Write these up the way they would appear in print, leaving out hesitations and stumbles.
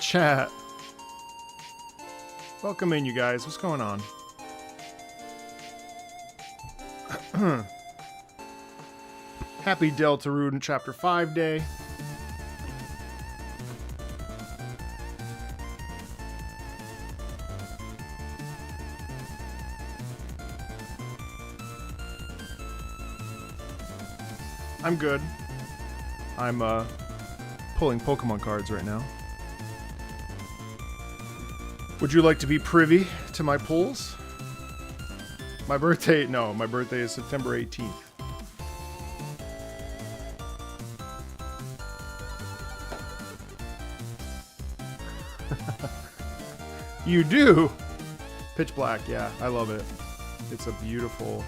Chat. Welcome in, you guys. What's going on? Happy Deltarune Chapter 5 day. I'm good. I'm pulling Pokemon cards right now. Would you like to be privy to my pulls? My birthday is September 18th. You do? Pitch Black, yeah, I love it. It's a beautiful.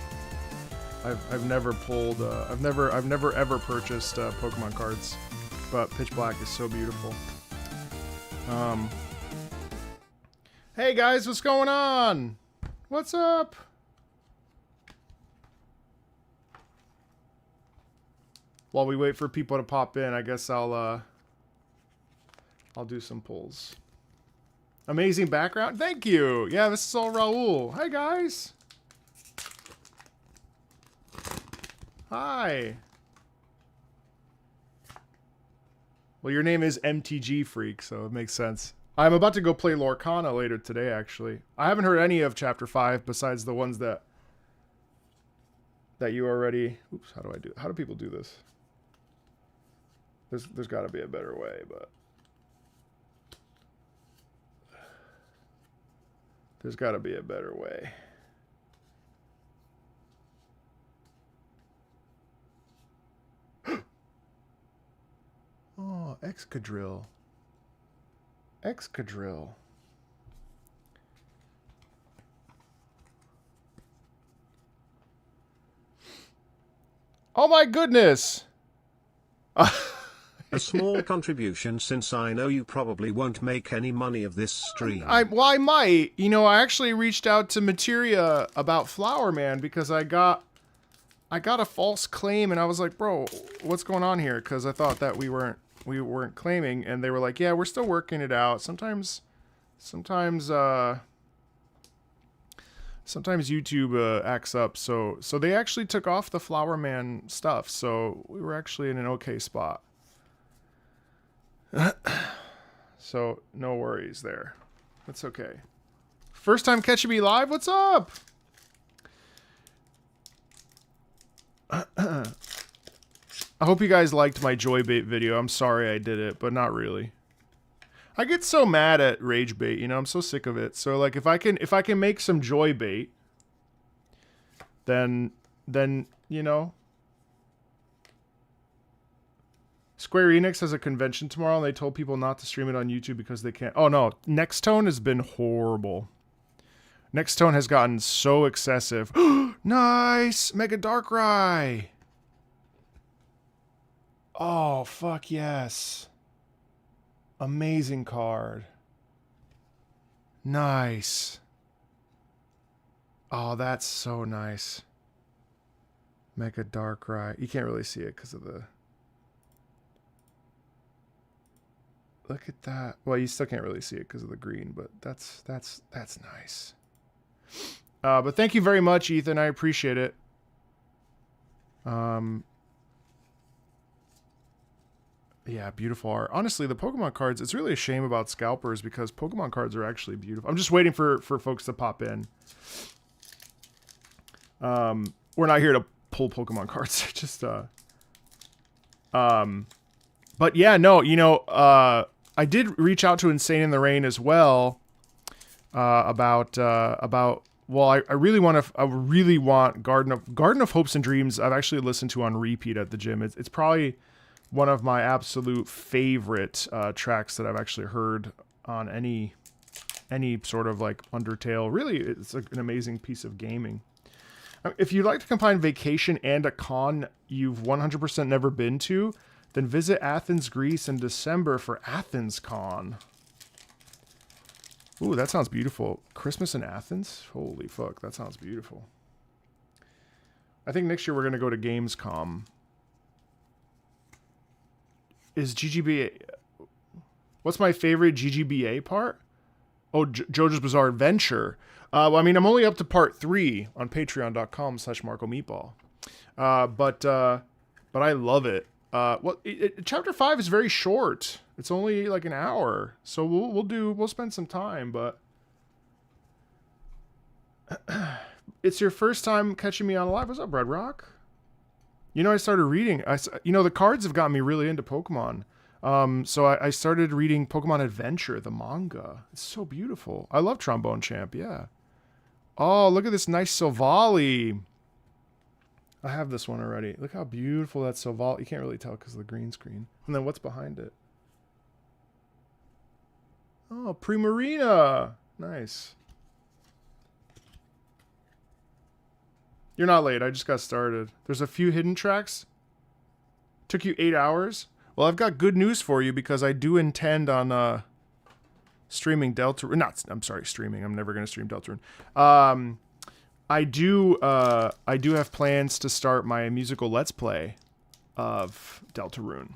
I've never pulled. I've never ever purchased Pokemon cards, but Pitch Black is so beautiful. Hey guys, what's going on? What's up? While we wait for people to pop in, I guess I'll do some pulls. Amazing background. Thank you. Yeah, this is all Raul. Hi guys. Hi. Well, your name is MTG Freak, so it makes sense. I'm about to go play Lorcana later today, actually. I haven't heard any of Chapter 5 besides the ones that you already... Oops, how do people do this? There's got to be a better way, but... There's got to be a better way. Oh, Excadrill. Excadrill. Oh my goodness! A small contribution, since I know you probably won't make any money of this stream. Well, I might. You know, I actually reached out to Materia about Flower Man because I got a false claim, and I was like, bro, what's going on here? Because I thought that we weren't claiming, and they were like, yeah, we're still working it out. Sometimes YouTube acts up, so they actually took off the Flower Man stuff, so we were actually in an okay spot. So no worries there. That's okay. First time catching me live. What's up? I hope you guys liked my joy bait video. I'm sorry I did it, but not really. I get so mad at rage bait, you know, I'm so sick of it. So like if I can make some joy bait, then you know. Square Enix has a convention tomorrow and they told people not to stream it on YouTube because they can't. Oh no, Nextone has been horrible. Nextone has gotten so excessive. Nice! Mega Darkrai! Oh, fuck yes. Amazing card. Nice. Oh, that's so nice. Mega Darkrai. You can't really see it because of the... Look at that. Well, you still can't really see it because of the green, but that's nice. But thank you very much, Ethan. I appreciate it. Yeah, beautiful art. Honestly, the Pokemon cards, it's really a shame about scalpers because Pokemon cards are actually beautiful. I'm just waiting for folks to pop in. We're not here to pull Pokemon cards. Just, but yeah, no, you know, I did reach out to Insane in the Rain as well, about, well, I really want Garden of Hopes and Dreams. I've actually listened to on repeat at the gym. It's probably one of my absolute favorite tracks that I've actually heard on any sort of like Undertale. Really, it's like an amazing piece of gaming. If you'd like to combine vacation and a con you've 100% never been to, then visit Athens, Greece in December for Athens Con. Ooh, that sounds beautiful. Christmas in Athens? Holy fuck, that sounds beautiful. I think next year we're going to go to Gamescom. Is GGB... What's my favorite GGBA part? Oh, JoJo's Bizarre Adventure. Well, I mean, I'm only up to part 3 on patreon.com/MarcoMeatball. But I love it. Chapter 5 is very short. It's only like an hour. So we'll spend some time, but it's your first time catching me on live. What's up, Red Rock? You know, I started reading. The cards have gotten me really into Pokemon. So I started reading Pokemon Adventure, the manga. It's so beautiful. I love Trombone Champ, yeah. Oh, look at this nice Silvally. I have this one already. Look how beautiful that Silvally. You can't really tell because of the green screen. And then what's behind it? Oh, Primarina. Nice. You're not late. I just got started. There's a few hidden tracks. Took you 8 hours. Well, I've got good news for you because I do intend on streaming Deltarune. I'm sorry, streaming. I'm never going to stream Deltarune. I do have plans to start my musical Let's Play of Deltarune.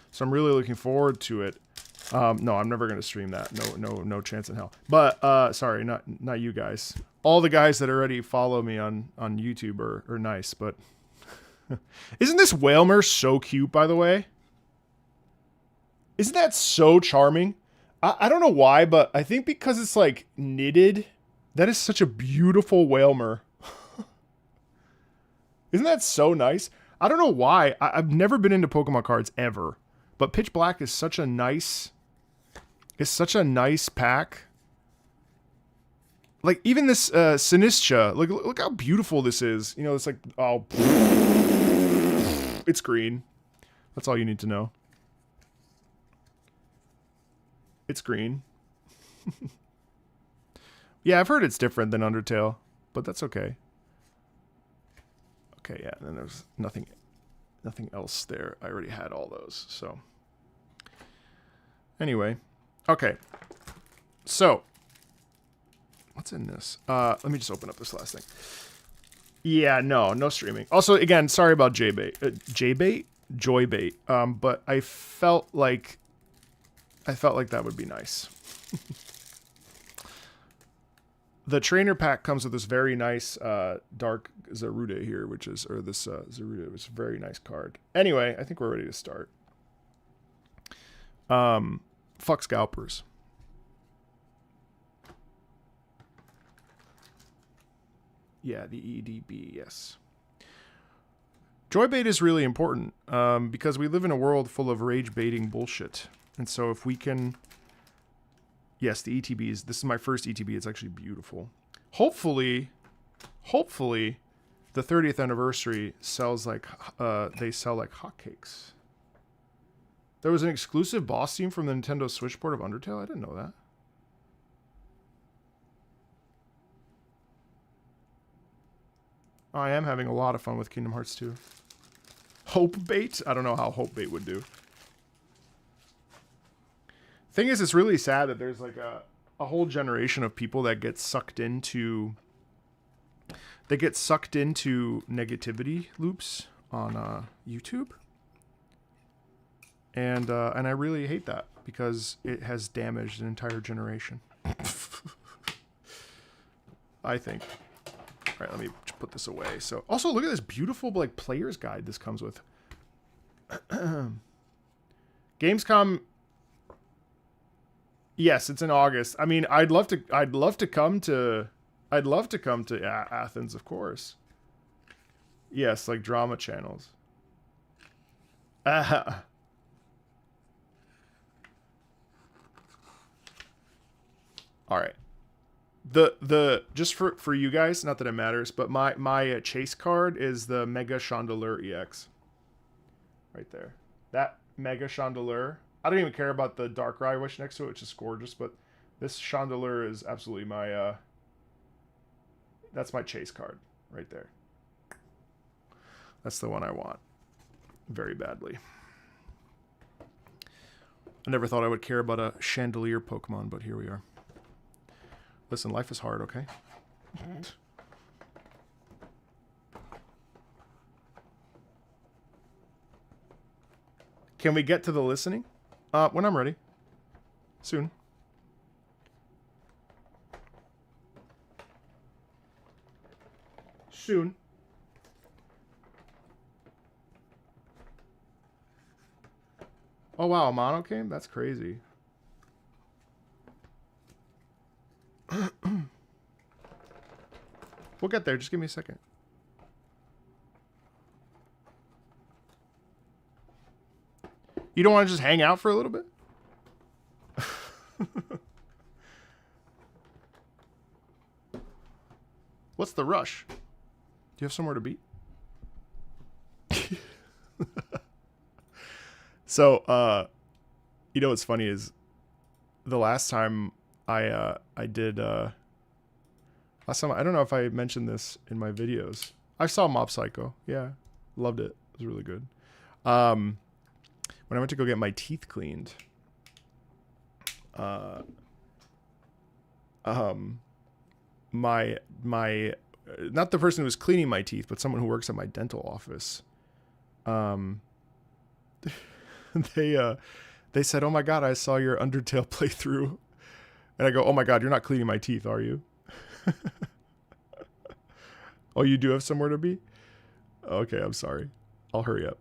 So I'm really looking forward to it. No, I'm never going to stream that. No chance in hell. But sorry, not you guys. All the guys that already follow me on YouTube are nice, but isn't this Whalmer so cute, by the way? Isn't that so charming? I don't know why, but I think because it's like knitted. That is such a beautiful Whalmer. Isn't that so nice? I don't know why. I've never been into Pokemon cards ever, but Pitch Black is such a nice. It's such a nice pack. Like even this Sinistra. Look how beautiful this is. You know, it's like it's green. That's all you need to know. It's green. Yeah, I've heard it's different than Undertale, but that's okay. Okay, yeah, and then there's nothing else there. I already had all those, so. Anyway, okay. So, what's in this? Let me just open up this last thing. Yeah, no streaming. Also, again, sorry about J-bait. Joybait. But I felt like that would be nice. The trainer pack comes with this very nice dark Zarude here, Zarude, which is a very nice card. Anyway, I think we're ready to start. Fuck scalpers. Yeah, the EDB, yes. Joybait is really important because we live in a world full of rage-baiting bullshit. And so if we can... Yes, the ETBs. This is my first ETB. It's actually beautiful. Hopefully, the 30th anniversary sells like they sell like hotcakes. There was an exclusive boss theme from the Nintendo Switch port of Undertale. I didn't know that. I am having a lot of fun with Kingdom Hearts 2. Hope bait? I don't know how Hope bait would do. Thing is, it's really sad that there's like a whole generation of people that get sucked into negativity loops on YouTube, and I really hate that because it has damaged an entire generation. I think. All right, let me put this away. So, also look at this beautiful like player's guide this comes with. Gamescom. Yes, it's in August. I mean, I'd love to come to Athens, of course. Yes, like drama channels. All right. The just for you guys, not that it matters, but my chase card is the Mega Chandelure EX. Right there. That Mega Chandelure. I don't even care about the Darkrai Wish next to it, which is gorgeous, but this Chandelure is absolutely my, that's my chase card right there. That's the one I want very badly. I never thought I would care about a Chandelier Pokemon, but here we are. Listen, life is hard, okay? Can we get to the listening? When I'm ready. Soon. Soon. Oh wow, a mono came? That's crazy. We'll get there. Just give me a second. You don't want to just hang out for a little bit? What's the rush? Do you have somewhere to be? So, you know what's funny is the last time I did last time I don't know if I mentioned this in my videos. I saw Mob Psycho. Yeah. Loved it. It was really good. When I went to go get my teeth cleaned, my not the person who was cleaning my teeth, but someone who works at my dental office. They said, "Oh my God, I saw your Undertale playthrough," and I go, "Oh my God, you're not cleaning my teeth, are you?" Oh, you do have somewhere to be? Okay, I'm sorry. I'll hurry up.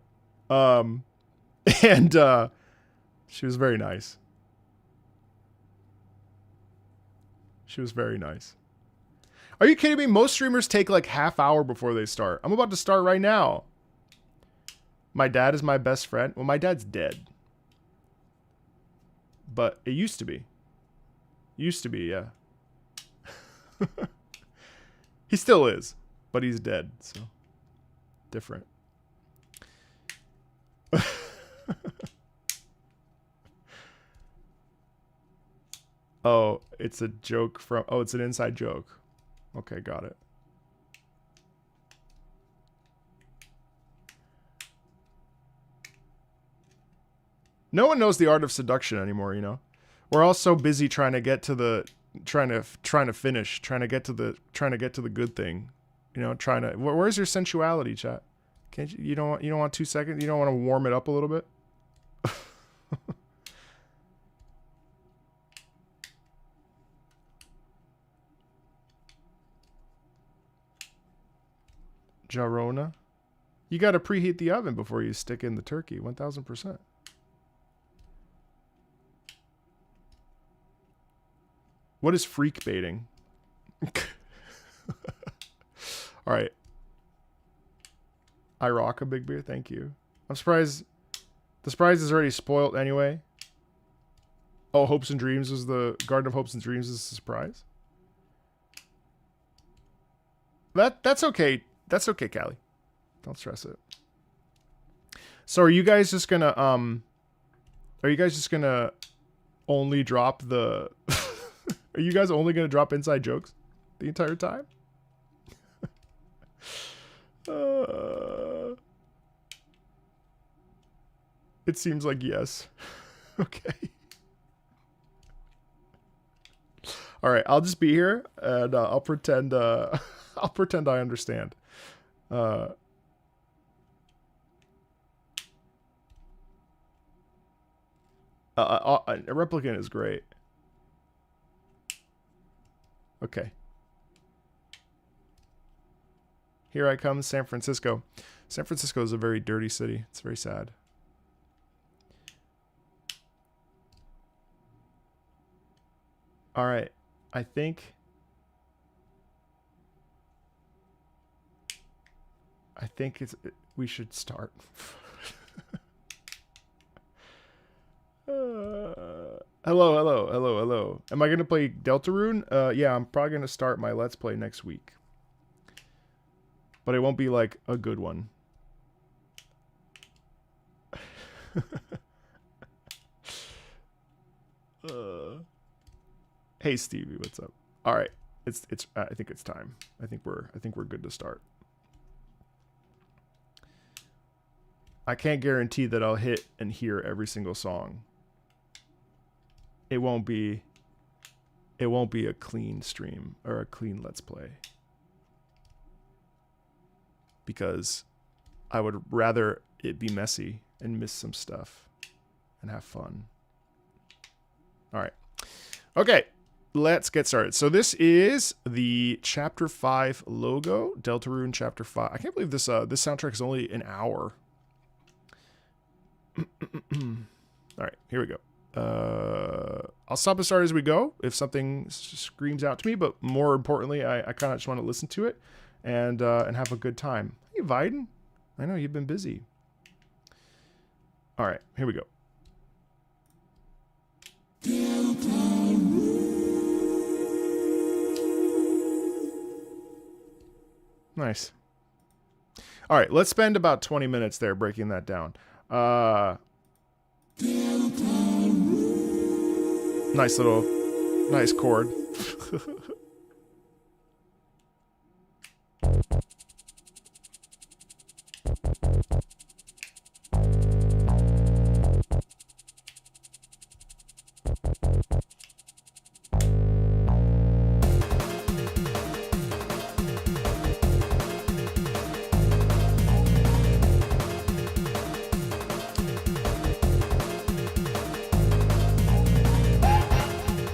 And she was very nice. She was very nice. Are you kidding me? Most streamers take like half hour before they start. I'm about to start right now. My dad is my best friend. Well, my dad's dead. But it used to be. Used to be, yeah. He still is, but he's dead, so different. Oh, it's a joke from... Oh, it's an inside joke. Okay, got it. No one knows the art of seduction anymore, you know? We're all so busy trying to get to the... Trying to get to the good thing. You know, trying to... Where's your sensuality, chat? Can't you... You don't want 2 seconds? You don't want to warm it up a little bit? Jarona? You got to preheat the oven before you stick in the turkey. 1000%. What is freak baiting? All right. I rock a big beer. Thank you. I'm surprised. The surprise is already spoiled anyway. Oh, Hopes and Dreams was the Garden of Hopes and Dreams is a surprise. That's okay. That's okay, Callie. Don't stress it. So are you guys just gonna only drop the are you guys only gonna drop inside jokes the entire time? It seems like yes. Okay. All right, I'll just be here and I'll pretend I'll pretend I understand. A replicant is great. Okay. Here I come, San Francisco. San Francisco is a very dirty city. It's very sad. All right. I think we should start. Hello. Am I going to play Deltarune? Yeah, I'm probably going to start my Let's Play next week. But it won't be like a good one. Hey Stevie, what's up? All right. It's I think it's time. I think we're good to start. I can't guarantee that I'll hit and hear every single song. It won't be a clean stream or a clean Let's Play. Because I would rather it be messy and miss some stuff and have fun. All right. Okay, let's get started. So this is the Chapter 5 logo, Deltarune Chapter 5. I can't believe this this soundtrack is only an hour. All right, here we go. I'll stop and start as we go if something screams out to me, but more importantly, I kind of just want to listen to it and have a good time. Hey, Viden, I know you've been busy. All right, here we go. Nice. All right, let's spend about 20 minutes there breaking that down. Nice chord.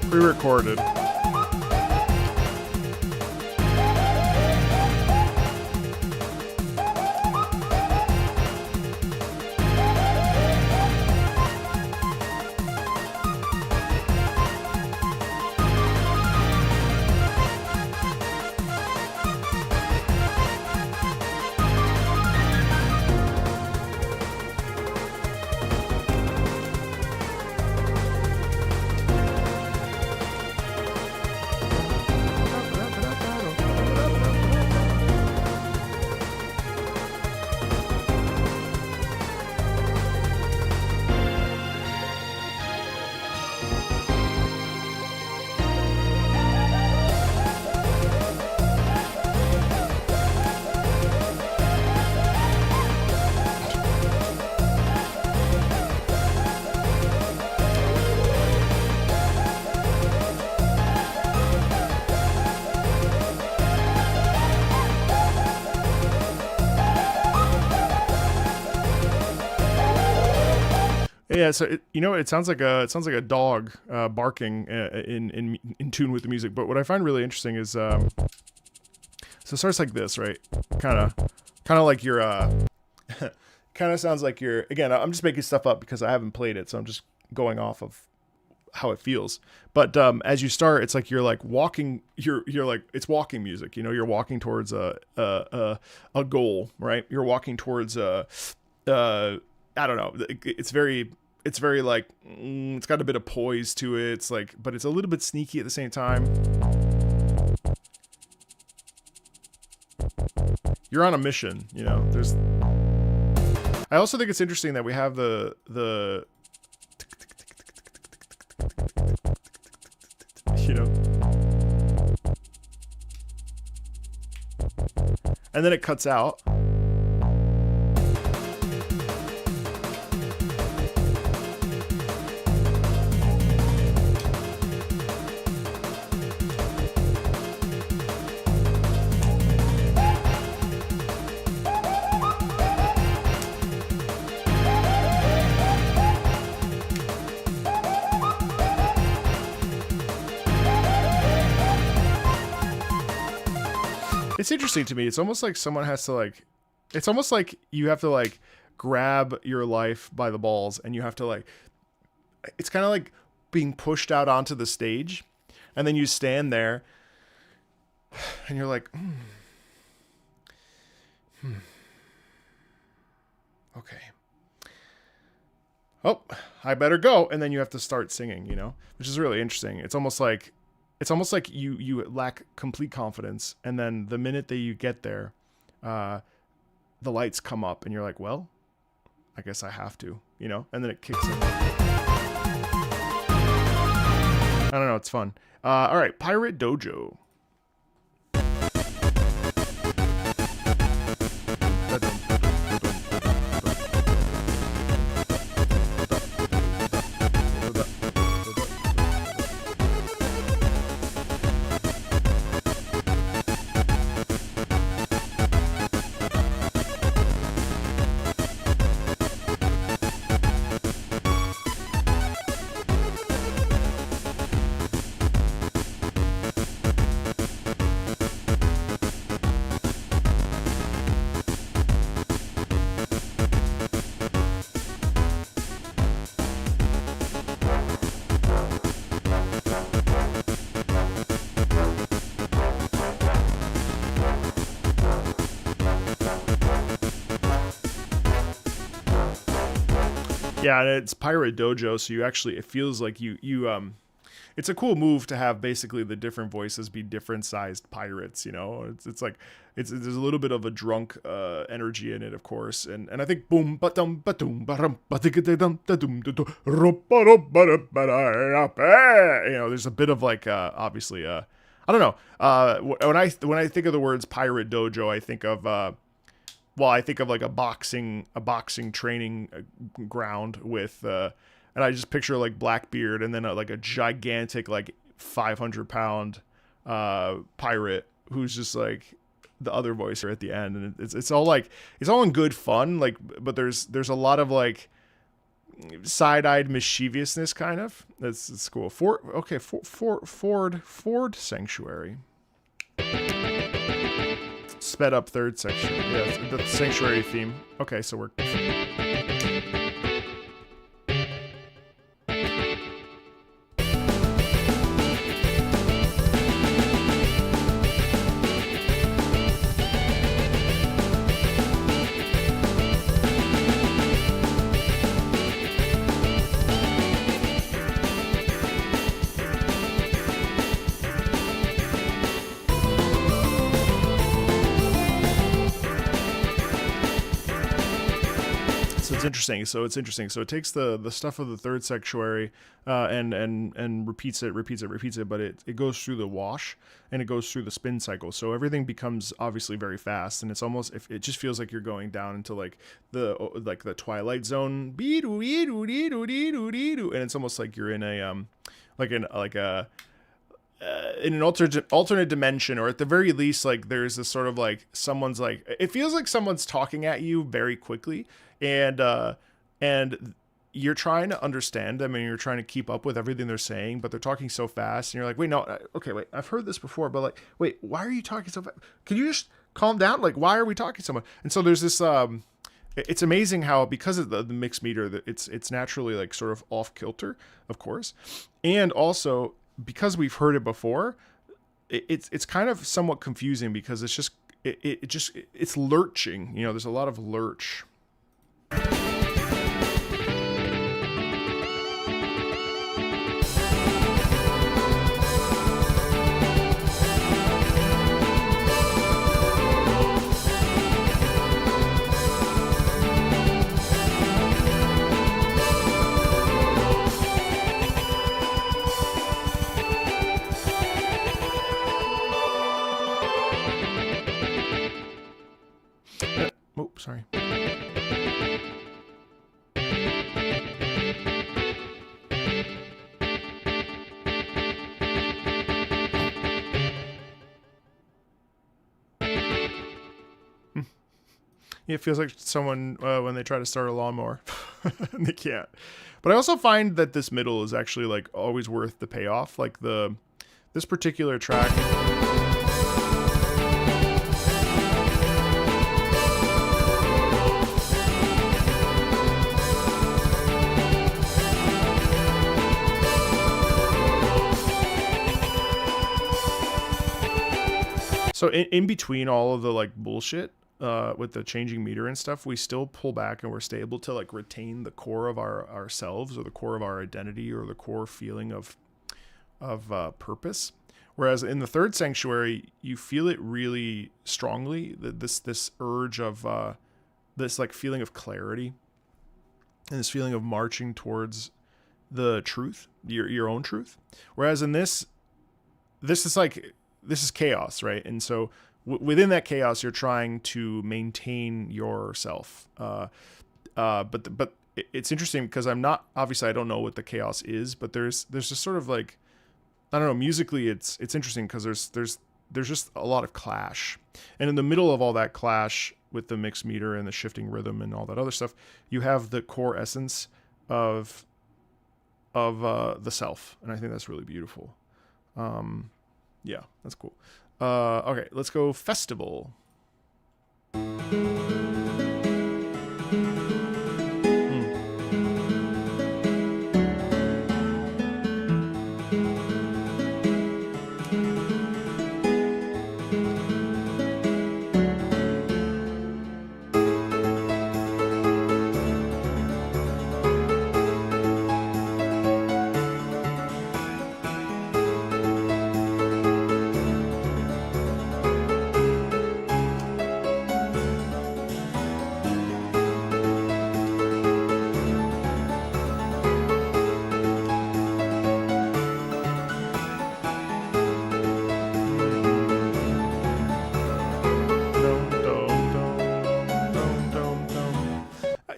Pre-recorded. Yeah, so it sounds like a dog barking in tune with the music. But what I find really interesting is so it starts like this, right? Kind of like your kind of sounds like your, again, I'm just making stuff up because I haven't played it, so I'm just going off of how it feels. But as you start, it's like you're like walking, you're like, it's walking music. You know, you're walking towards a goal, right? You're walking towards I don't know. It's very like, it's got a bit of poise to it. It's like, but it's a little bit sneaky at the same time. You're on a mission, you know. I also think it's interesting that we have the you know, and then it cuts out. It's interesting to me. It's almost like someone has to like, it's almost like you have to like grab your life by the balls and you have to like, it's kind of like being pushed out onto the stage and then you stand there and you're like, okay. Oh, I better go. And then you have to start singing, you know, which is really interesting. It's almost like you lack complete confidence, and then the minute that you get there, the lights come up, and you're like, well, I guess I have to, you know, and then it kicks in. I don't know, it's fun. All right, Pirate Dojo. Yeah, and it's Pirate Dojo, so you actually, it feels like it's a cool move to have basically the different voices be different sized pirates, you know? It's like, there's a little bit of a drunk energy in it, of course, and I think boom ba-dum ba-dum ba-dum ba-dum da-dum da-dum you know, there's a bit of like, obviously, I don't know, when I think of the words Pirate Dojo, I think of, I think of like a boxing training ground with, and I just picture like Blackbeard and then like a gigantic like 500-pound pirate who's just like the other voice at the end, and it's all like it's all in good fun, like, but there's a lot of like side-eyed mischievousness kind of. It's cool. Ford Sanctuary. Sped up third section. Yeah, the sanctuary theme. Okay, so we're. It's interesting. So it takes the stuff of the third sanctuary and repeats it, but it goes through the wash and it goes through the spin cycle. So everything becomes obviously very fast, and it's almost, if it just feels like you're going down into like the Twilight Zone, and it's almost like you're in a in an alternate dimension, or at the very least, like there's this sort of like someone's like, it feels like someone's talking at you very quickly, and you're trying to understand them and you're trying to keep up with everything they're saying, but they're talking so fast, and you're like, wait, no, okay, wait, I've heard this before, but like, wait, why are you talking so fast? Can you just calm down? Like, why are we talking so much? And so there's this it's amazing how, because of the mixed meter, that it's naturally like sort of off kilter, of course, and also because we've heard it before, it's kind of somewhat confusing because it's just it's lurching. You know, there's a lot of lurch. Oh, sorry. It feels like someone when they try to start a lawnmower and they can't. But I also find that this middle is actually like always worth the payoff. Like this particular track. So in between all of the like bullshit with the changing meter and stuff, we still pull back and we're able to like retain the core of ourselves, or the core of our identity, or the core feeling of purpose. Whereas in the third sanctuary, you feel it really strongly, this urge of this like feeling of clarity and this feeling of marching towards the truth, your own truth. Whereas in this is chaos, right? And so within that chaos, you're trying to maintain yourself. But it's interesting because I don't know what the chaos is, but there's just sort of like, I don't know, musically it's interesting because there's just a lot of clash. And in the middle of all that clash with the mixed meter and the shifting rhythm and all that other stuff, you have the core essence of the self. And I think that's really beautiful. Yeah, that's cool. Okay, let's go festival.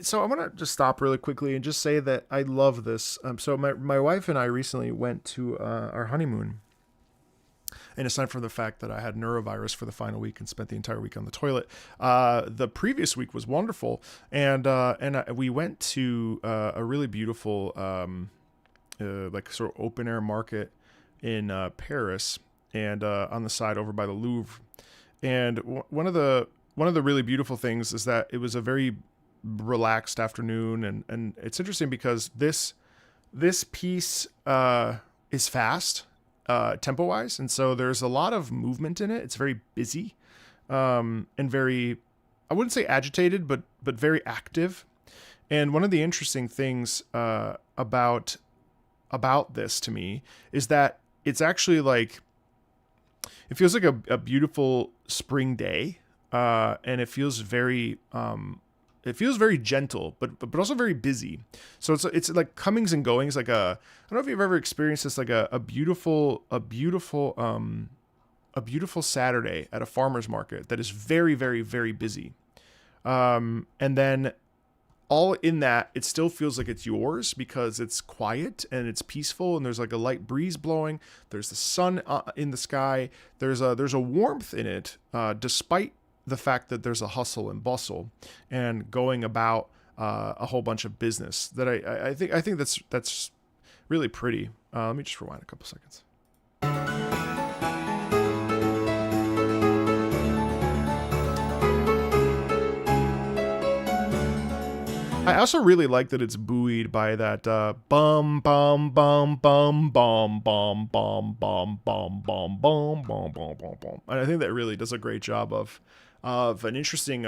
so I want to just stop really quickly and just say that I love this. So my wife and I recently went to our honeymoon. And aside from the fact that I had neurovirus for the final week and spent the entire week on the toilet, the previous week was wonderful. And we went to a really beautiful, like sort of open air market in Paris, and on the side over by the Louvre. And one of the really beautiful things is that it was a very relaxed afternoon, and it's interesting because this piece is fast tempo wise, and so there's a lot of movement in it. It's very busy, and very, I wouldn't say agitated, but very active. And one of the interesting things about this to me is that it's actually like, it feels like a beautiful spring day, and it feels very gentle, but also very busy. So it's like comings and goings, like I don't know if you've ever experienced this, like a beautiful Saturday at a farmer's market that is very, very, very busy. And then all in that, it still feels like it's yours because it's quiet and it's peaceful, and there's like a light breeze blowing. There's the sun in the sky. There's a warmth in it, despite the fact that there's a hustle and bustle and going about a whole bunch of business that I think that's really pretty. Let me just rewind a couple seconds. I also really like that it's buoyed by that bum bum bum bum bum bum bum bum bum bum bum bum bum bum. And I think that really does a great job of an interesting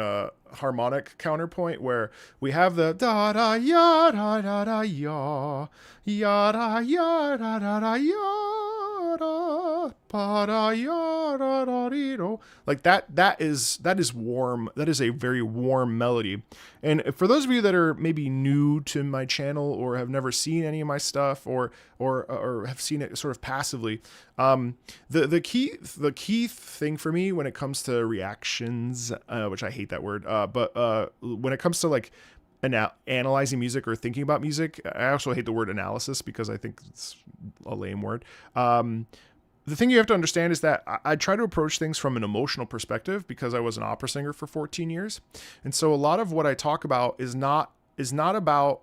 harmonic counterpoint where we have the da da ya da da da ya ya da ya da da da ya da pa da ya da da dee do. Like that is warm. That is a very warm melody. And for those of you that are maybe new to my channel or have never seen any of my stuff or have seen it sort of passively, the key thing for me when it comes to reactions, which I hate that word, but when it comes to like analyzing music or thinking about music, I also hate the word analysis because I think it's a lame word. The thing you have to understand is that I try to approach things from an emotional perspective because I was an opera singer for 14 years. And so a lot of what I talk about is not about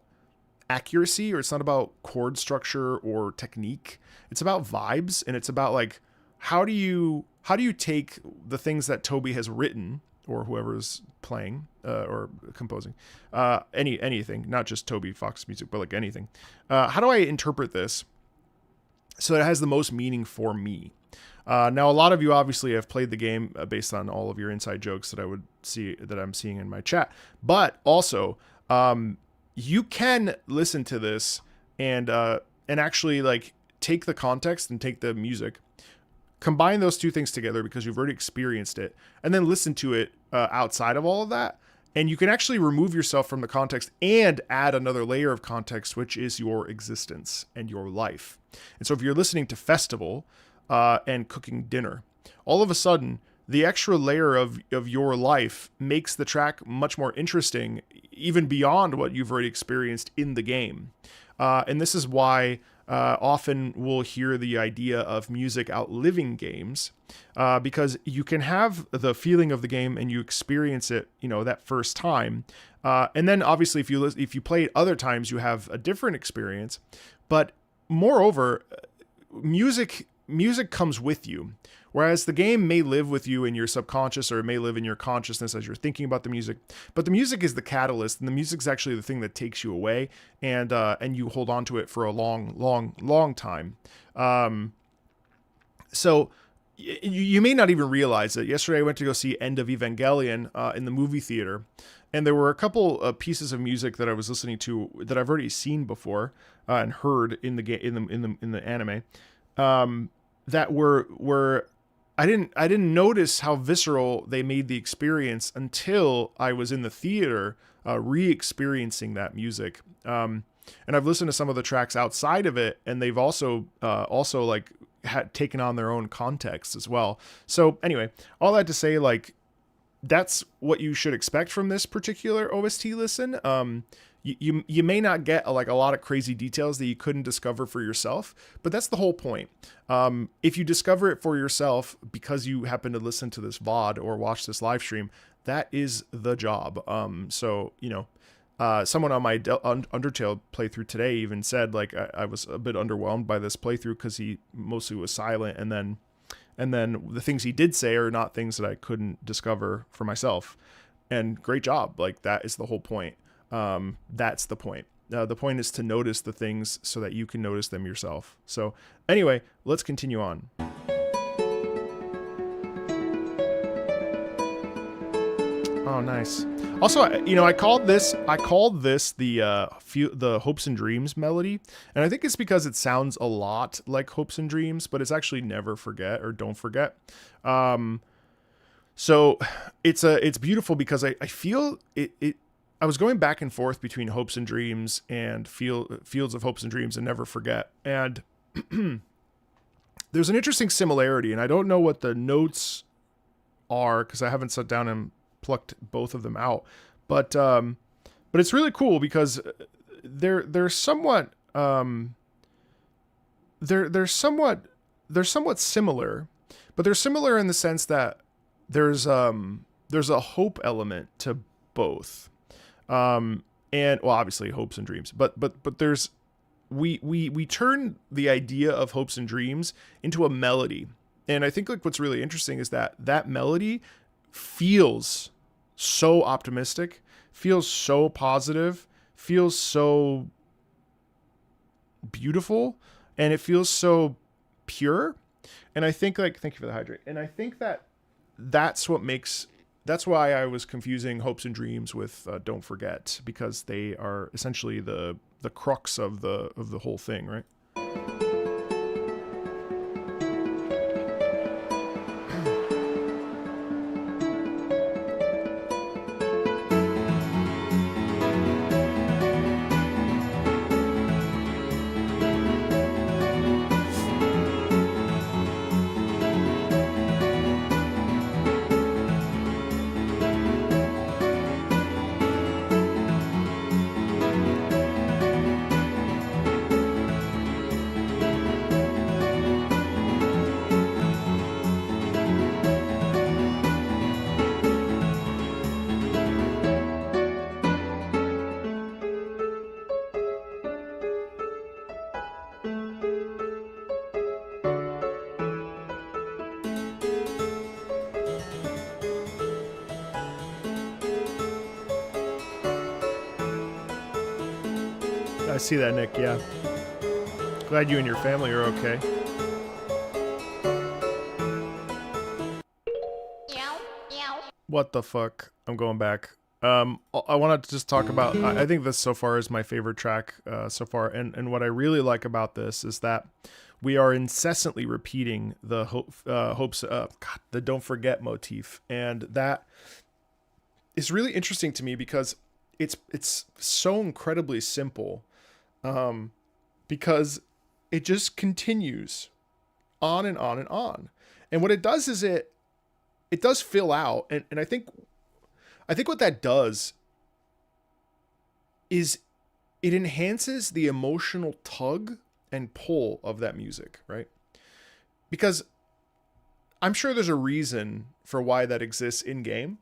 accuracy, or it's not about chord structure or technique. It's about vibes, and it's about like, how do you take the things that Toby has written, or whoever's playing or composing, anything, not just Toby Fox music, but like anything. How do I interpret this so that it has the most meaning for me? Now, a lot of you obviously have played the game based on all of your inside jokes that I'm seeing in my chat, but also you can listen to this and actually like take the context and take the music, combine those two things together because you've already experienced it, and then listen to it outside of all of that. And you can actually remove yourself from the context and add another layer of context, which is your existence and your life. And so if you're listening to Festival and cooking dinner, all of a sudden, the extra layer of your life makes the track much more interesting, even beyond what you've already experienced in the game. And this is why often we'll hear the idea of music outliving games, because you can have the feeling of the game and you experience it, that first time. And then obviously if you play it other times, you have a different experience. But moreover, music comes with you. Whereas the game may live with you in your subconscious, or it may live in your consciousness as you're thinking about the music. But the music is the catalyst, and the music's actually the thing that takes you away, and you hold on to it for a long, long, long time. So you may not even realize it. Yesterday I went to go see End of Evangelion in the movie theater, and there were a couple of pieces of music that I was listening to that I've already seen before and heard in the anime, that were I didn't notice how visceral they made the experience until I was in the theater re-experiencing that music. And I've listened to some of the tracks outside of it, and they've also like taken on their own context as well. So anyway, all that to say, like, that's what you should expect from this particular OST listen. You may not get like a lot of crazy details that you couldn't discover for yourself, but that's the whole point. If you discover it for yourself because you happen to listen to this VOD or watch this live stream, that is the job. So, you know, someone on my Undertale playthrough today even said like I was a bit underwhelmed by this playthrough because he mostly was silent, and then the things he did say are not things that I couldn't discover for myself. And great job. Like, that is the whole point. That's the point. The point is to notice the things so that you can notice them yourself. So anyway, let's continue on. Oh, nice. Also, you know, I called this the Hopes and Dreams melody, and I think it's because it sounds a lot like Hopes and Dreams, but it's actually Never Forget or Don't Forget. So it's beautiful because I feel it. I was going back and forth between Hopes and Dreams and Fields of Hopes and Dreams and Never Forget, and there's an interesting similarity, and I don't know what the notes are because I haven't sat down and plucked both of them out, but it's really cool because they're somewhat they're somewhat similar, but they're similar in the sense that there's a hope element to both, and well, obviously Hopes and Dreams, but there's we turn the idea of Hopes and Dreams into a melody, and I think like what's really interesting is that melody feels so optimistic, feels so positive, feels so beautiful, and it feels so pure. And I think like, thank you for the hydrate. And I think that's why I was confusing Hopes and Dreams with Don't Forget, because they are essentially the crux of the whole thing, right? I see that, Nick, yeah. Glad you and your family are okay. What the fuck? I'm going back. I wanted to just talk about, I think this so far is my favorite track so far, and what I really like about this is that we are incessantly repeating the the Don't Forget motif, and that is really interesting to me because it's so incredibly simple, because it just continues on and on and on, and what it does is it does fill out, and I think what that does is it enhances the emotional tug and pull of that music, right? Because I'm sure there's a reason for why that exists in game.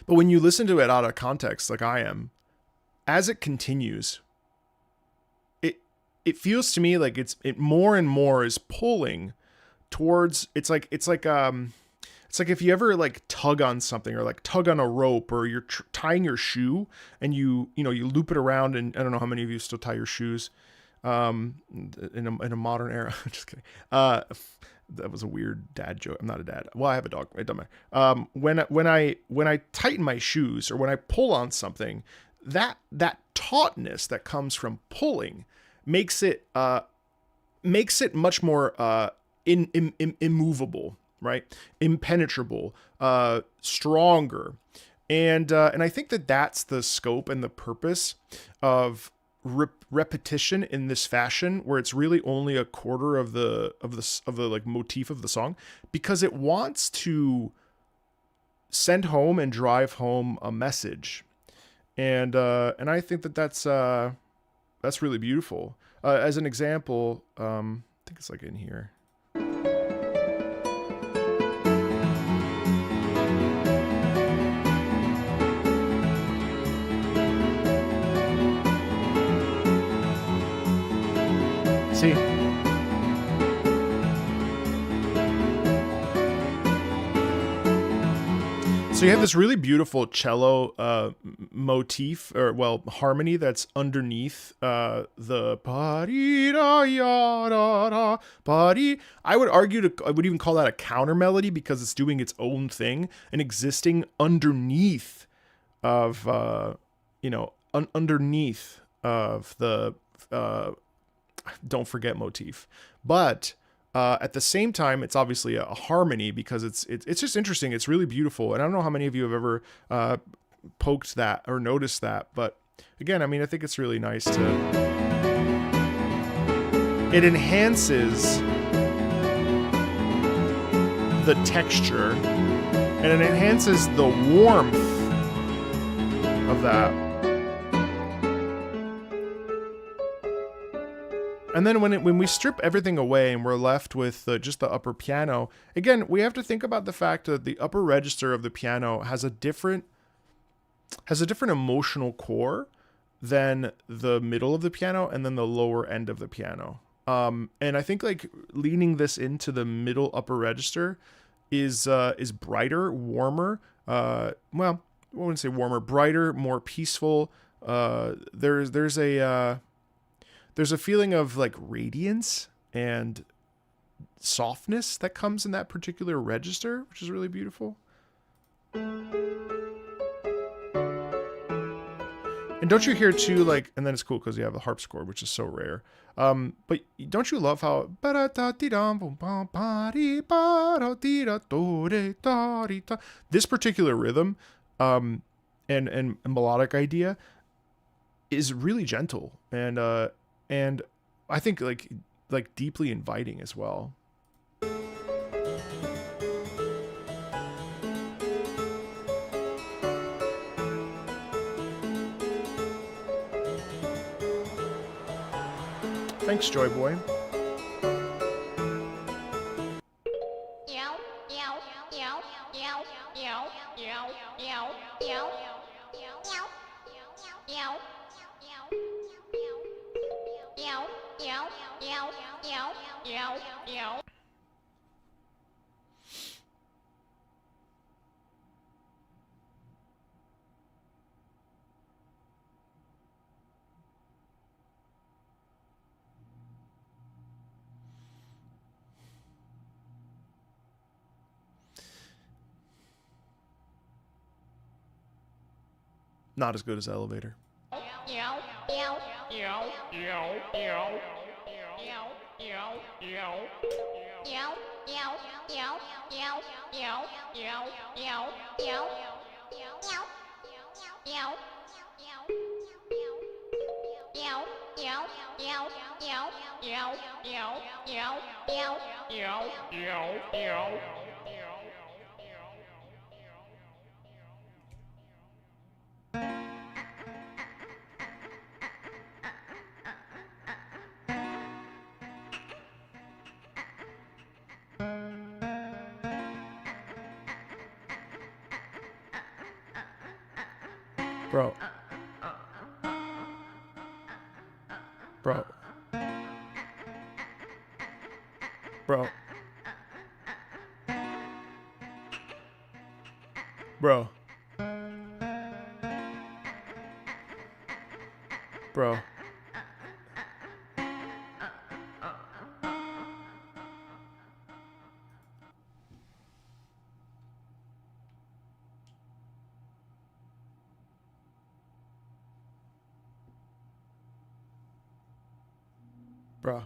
But when you listen to it out of context, like I am, as it continues, it feels to me like it more and more is pulling towards, it's like if you ever like tug on something or like tug on a rope, or you're tying your shoe and you loop it around, and I don't know how many of you still tie your shoes in a modern era. Just kidding. That was a weird dad joke. I'm not a dad. Well, I have a dog. It doesn't matter. When I tighten my shoes or when I pull on something, that tautness that comes from pulling makes it much more immovable, right? Impenetrable, stronger. And I think that's the scope and the purpose of repetition in this fashion, where it's really only a quarter of the like motif of the song, because it wants to send home and drive home a message. And I think that that's really beautiful. As an example, I think it's like in here. See? So you have this really beautiful cello motif, or well, harmony that's underneath the party da ya da da party. I would argue I would even call that a counter melody because it's doing its own thing and existing underneath of underneath of the don't forget motif, but. At the same time, it's obviously a harmony because it's just interesting. It's really beautiful, and I don't know how many of you have ever poked that or noticed that, but again, I mean, I think it's really nice to. It enhances the texture, and it enhances the warmth of that. And then when we strip everything away and we're left with just the upper piano, again, we have to think about the fact that the upper register of the piano has a different emotional core than the middle of the piano and then the lower end of the piano. And I think like leaning this into the middle upper register is brighter, warmer. Well, I wouldn't say warmer, brighter, more peaceful. There's a feeling of like radiance and softness that comes in that particular register, which is really beautiful. And don't you hear too, like, and then it's cool because you have a harpsichord, which is so rare. But don't you love how this particular rhythm and melodic idea is really gentle and I think like deeply inviting as well. Thanks, Joy Boy. Not as good as Elevator. Bro. Bro. Bro. Bro. Bro. Bro.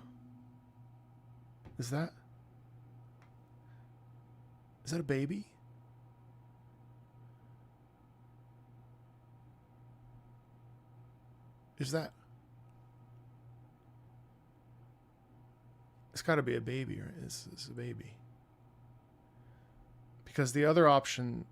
Is that a baby? Is that? It's got to be a baby, right? It's a baby. Because the other option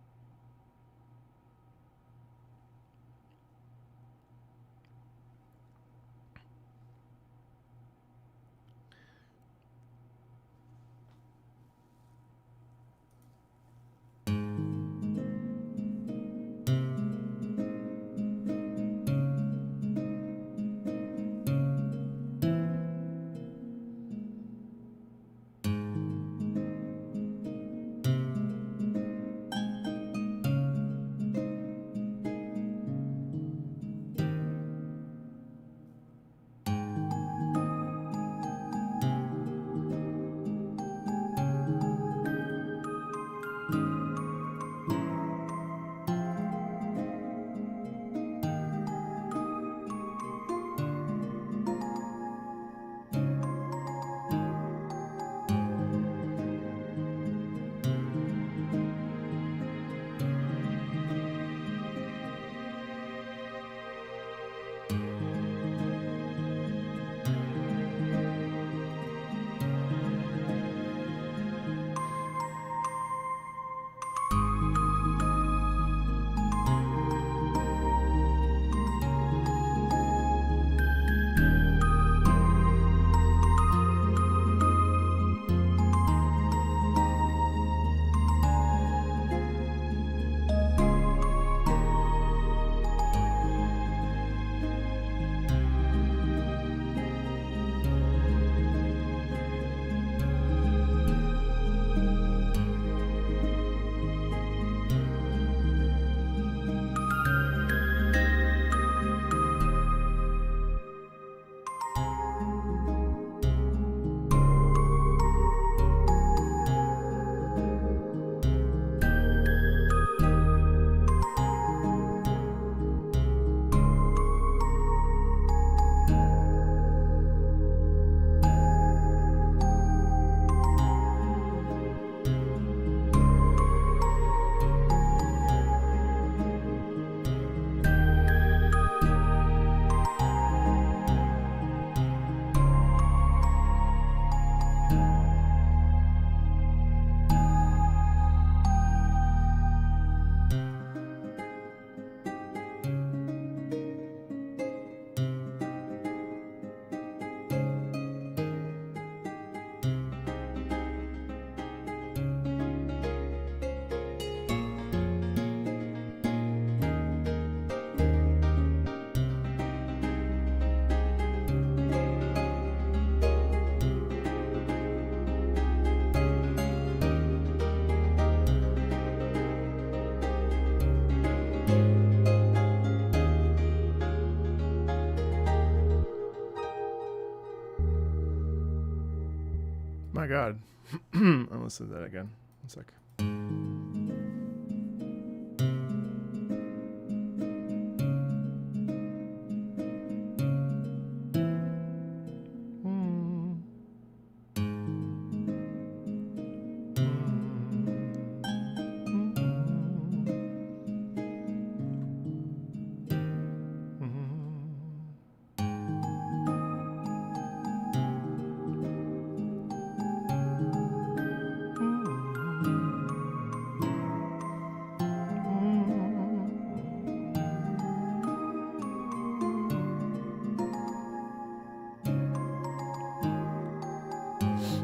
my god. I'll listen to that again. One sec.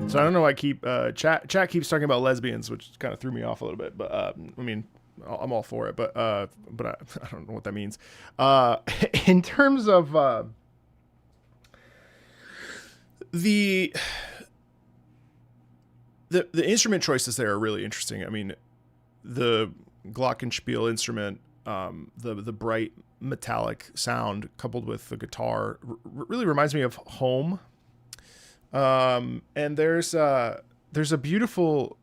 So I don't know why I keep chat keeps talking about lesbians, which kind of threw me off a little bit. But I mean, I'm all for it. But I don't know what that means. In terms of the instrument choices there are really interesting. I mean, the glockenspiel instrument, the bright metallic sound coupled with the guitar really reminds me of home. And there's a beautiful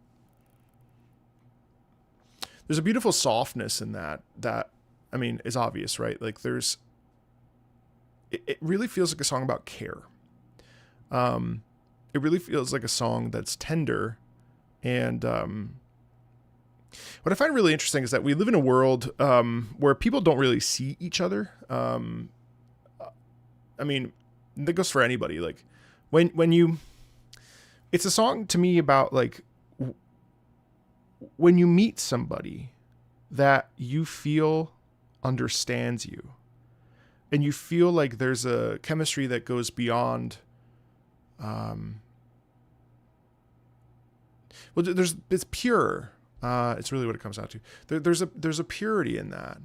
softness in that I mean is obvious, right? Like it really feels like a song about care. It really feels like a song that's tender. And what I find really interesting is that we live in a world where people don't really see each other. I mean, that goes for anybody. Like when you, it's a song to me about like when you meet somebody that you feel understands you, and you feel like there's a chemistry that goes beyond. Well, it's pure. It's really what it comes out to. There's a purity in that,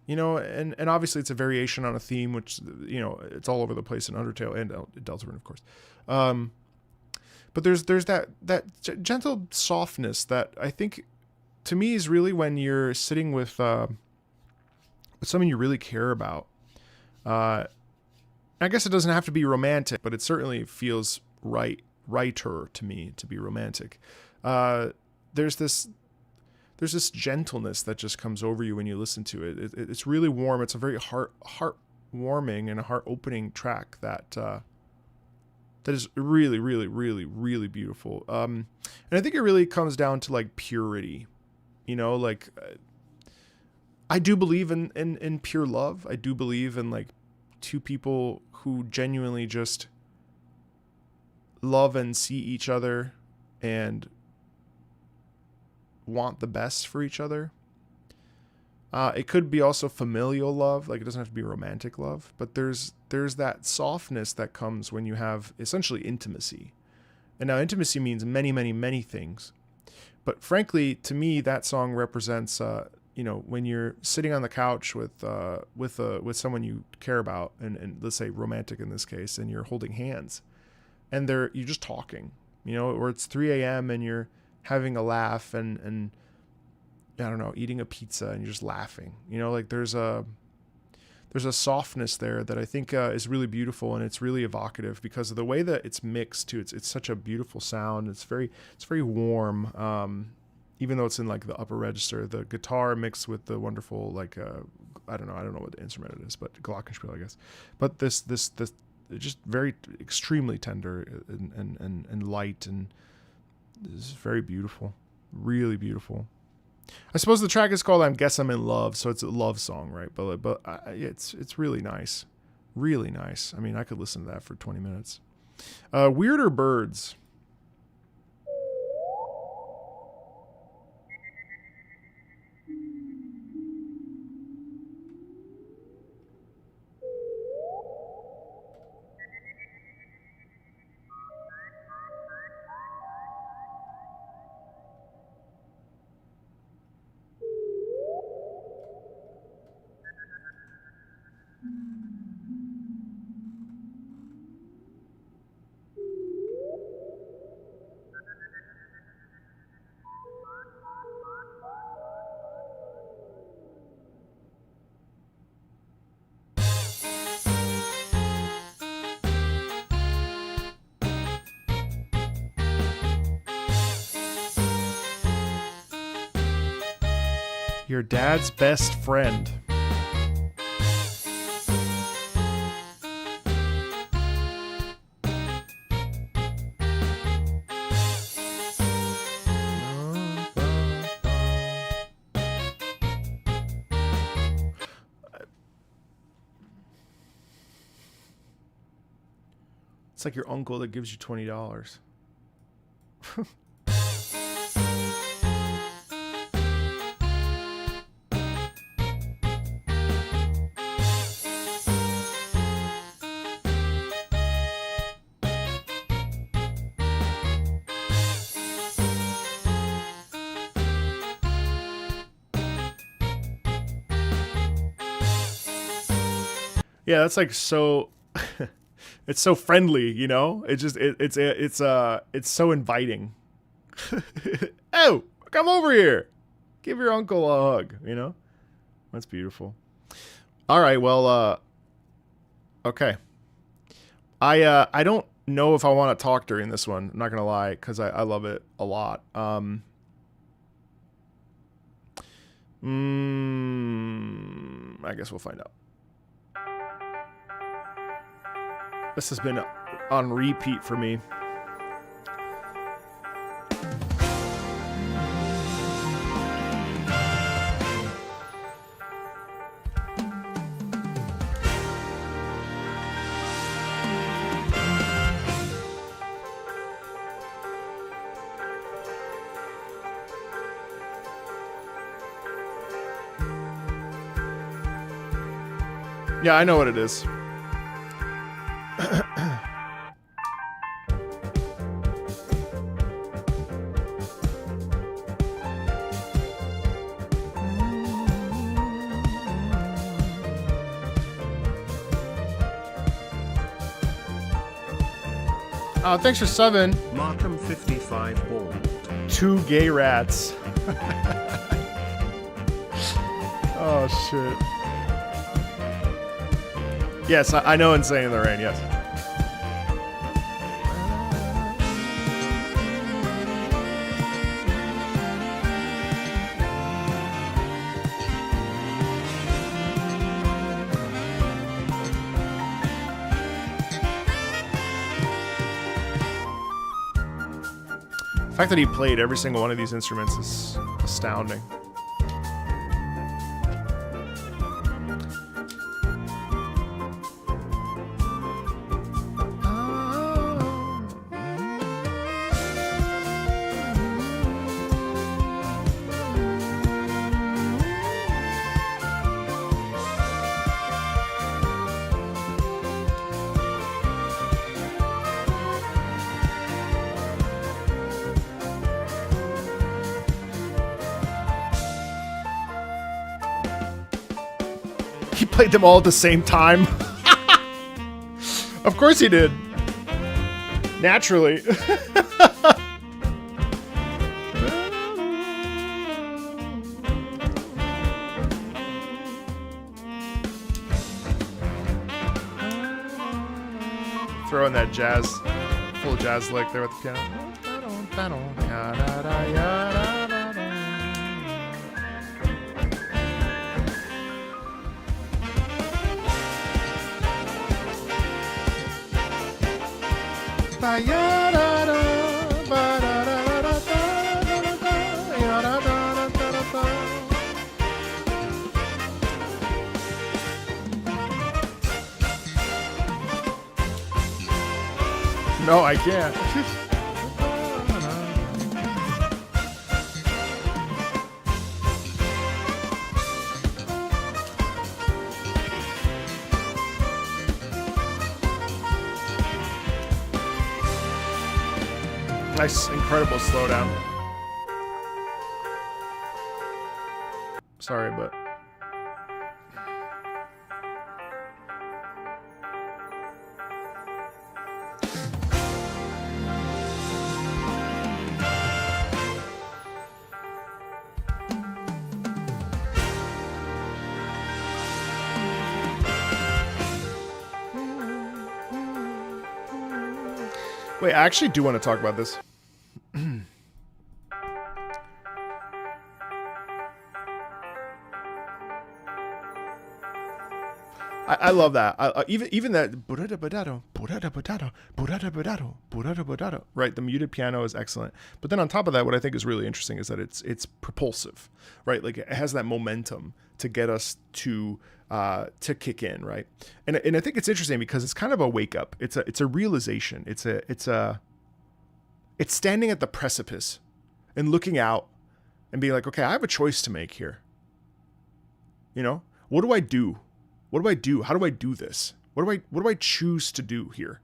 you know, and obviously it's a variation on a theme, which, you know, it's all over the place in Undertale and Deltarune, of course. But there's that gentle softness that I think, to me, is really when you're sitting with someone you really care about. I guess it doesn't have to be romantic, but it certainly feels righter to me to be romantic. There's this gentleness that just comes over you when you listen to it. It's really warm. It's a very heart-warming and a heart-opening track that is really, really, really, really beautiful. And I think it really comes down to like purity, you know, like I do believe in pure love. I do believe in like two people who genuinely just love and see each other and want the best for each other. It could be also familial love, like it doesn't have to be romantic love, but there's that softness that comes when you have essentially intimacy. And now intimacy means many, many, many things. But frankly, to me, that song represents, you know, when you're sitting on the couch with someone you care about, and let's say romantic in this case, and you're holding hands, and you're just talking, you know, or it's 3 a.m. and you're having a laugh and I don't know, eating a pizza and you're just laughing, you know, like there's a softness there that I think is really beautiful, and it's really evocative because of the way that it's mixed too. It's such a beautiful sound. It's very warm. Even though it's in like the upper register, the guitar mixed with the wonderful, like, I don't know what the instrument it is, but glockenspiel, I guess. But this just very extremely tender and light, and it's very beautiful, really beautiful. I suppose the track is called "I Guess I'm in Love," so it's a love song, right? But it's really nice, really nice. I mean, I could listen to that for 20 minutes. Weirder Birds. Your dad's best friend. It's like your uncle that gives you $20. Yeah, that's like so. It's so friendly, you know. It's so inviting. Oh, come over here. Give your uncle a hug. You know, that's beautiful. All right, well, okay. I don't know if I want to talk during this one. I'm not gonna lie, because I love it a lot. I guess we'll find out. This has been on repeat for me. Yeah, I know what it is. Thanks for subbing. Markham 55 bald. 2 gay rats. Oh shit. Yes, I know Insane in the Rain, yes. The fact that he played every single one of these instruments is astounding. He played them all at the same time. Of course he did. Naturally. Throw in that jazz, full jazz lick there with the piano. No, I can't. Nice, incredible slowdown. Sorry, but... Wait, I actually do want to talk about this. I love that. Even that right. The muted piano is excellent. But then on top of that, what I think is really interesting is that it's propulsive, right? Like it has that momentum to get us to kick in, right? And I think it's interesting because it's kind of a wake up. It's a realization. It's standing at the precipice and looking out and being like, okay, I have a choice to make here. You know, what do I do? What do I do? How do I do this? What do I choose to do here?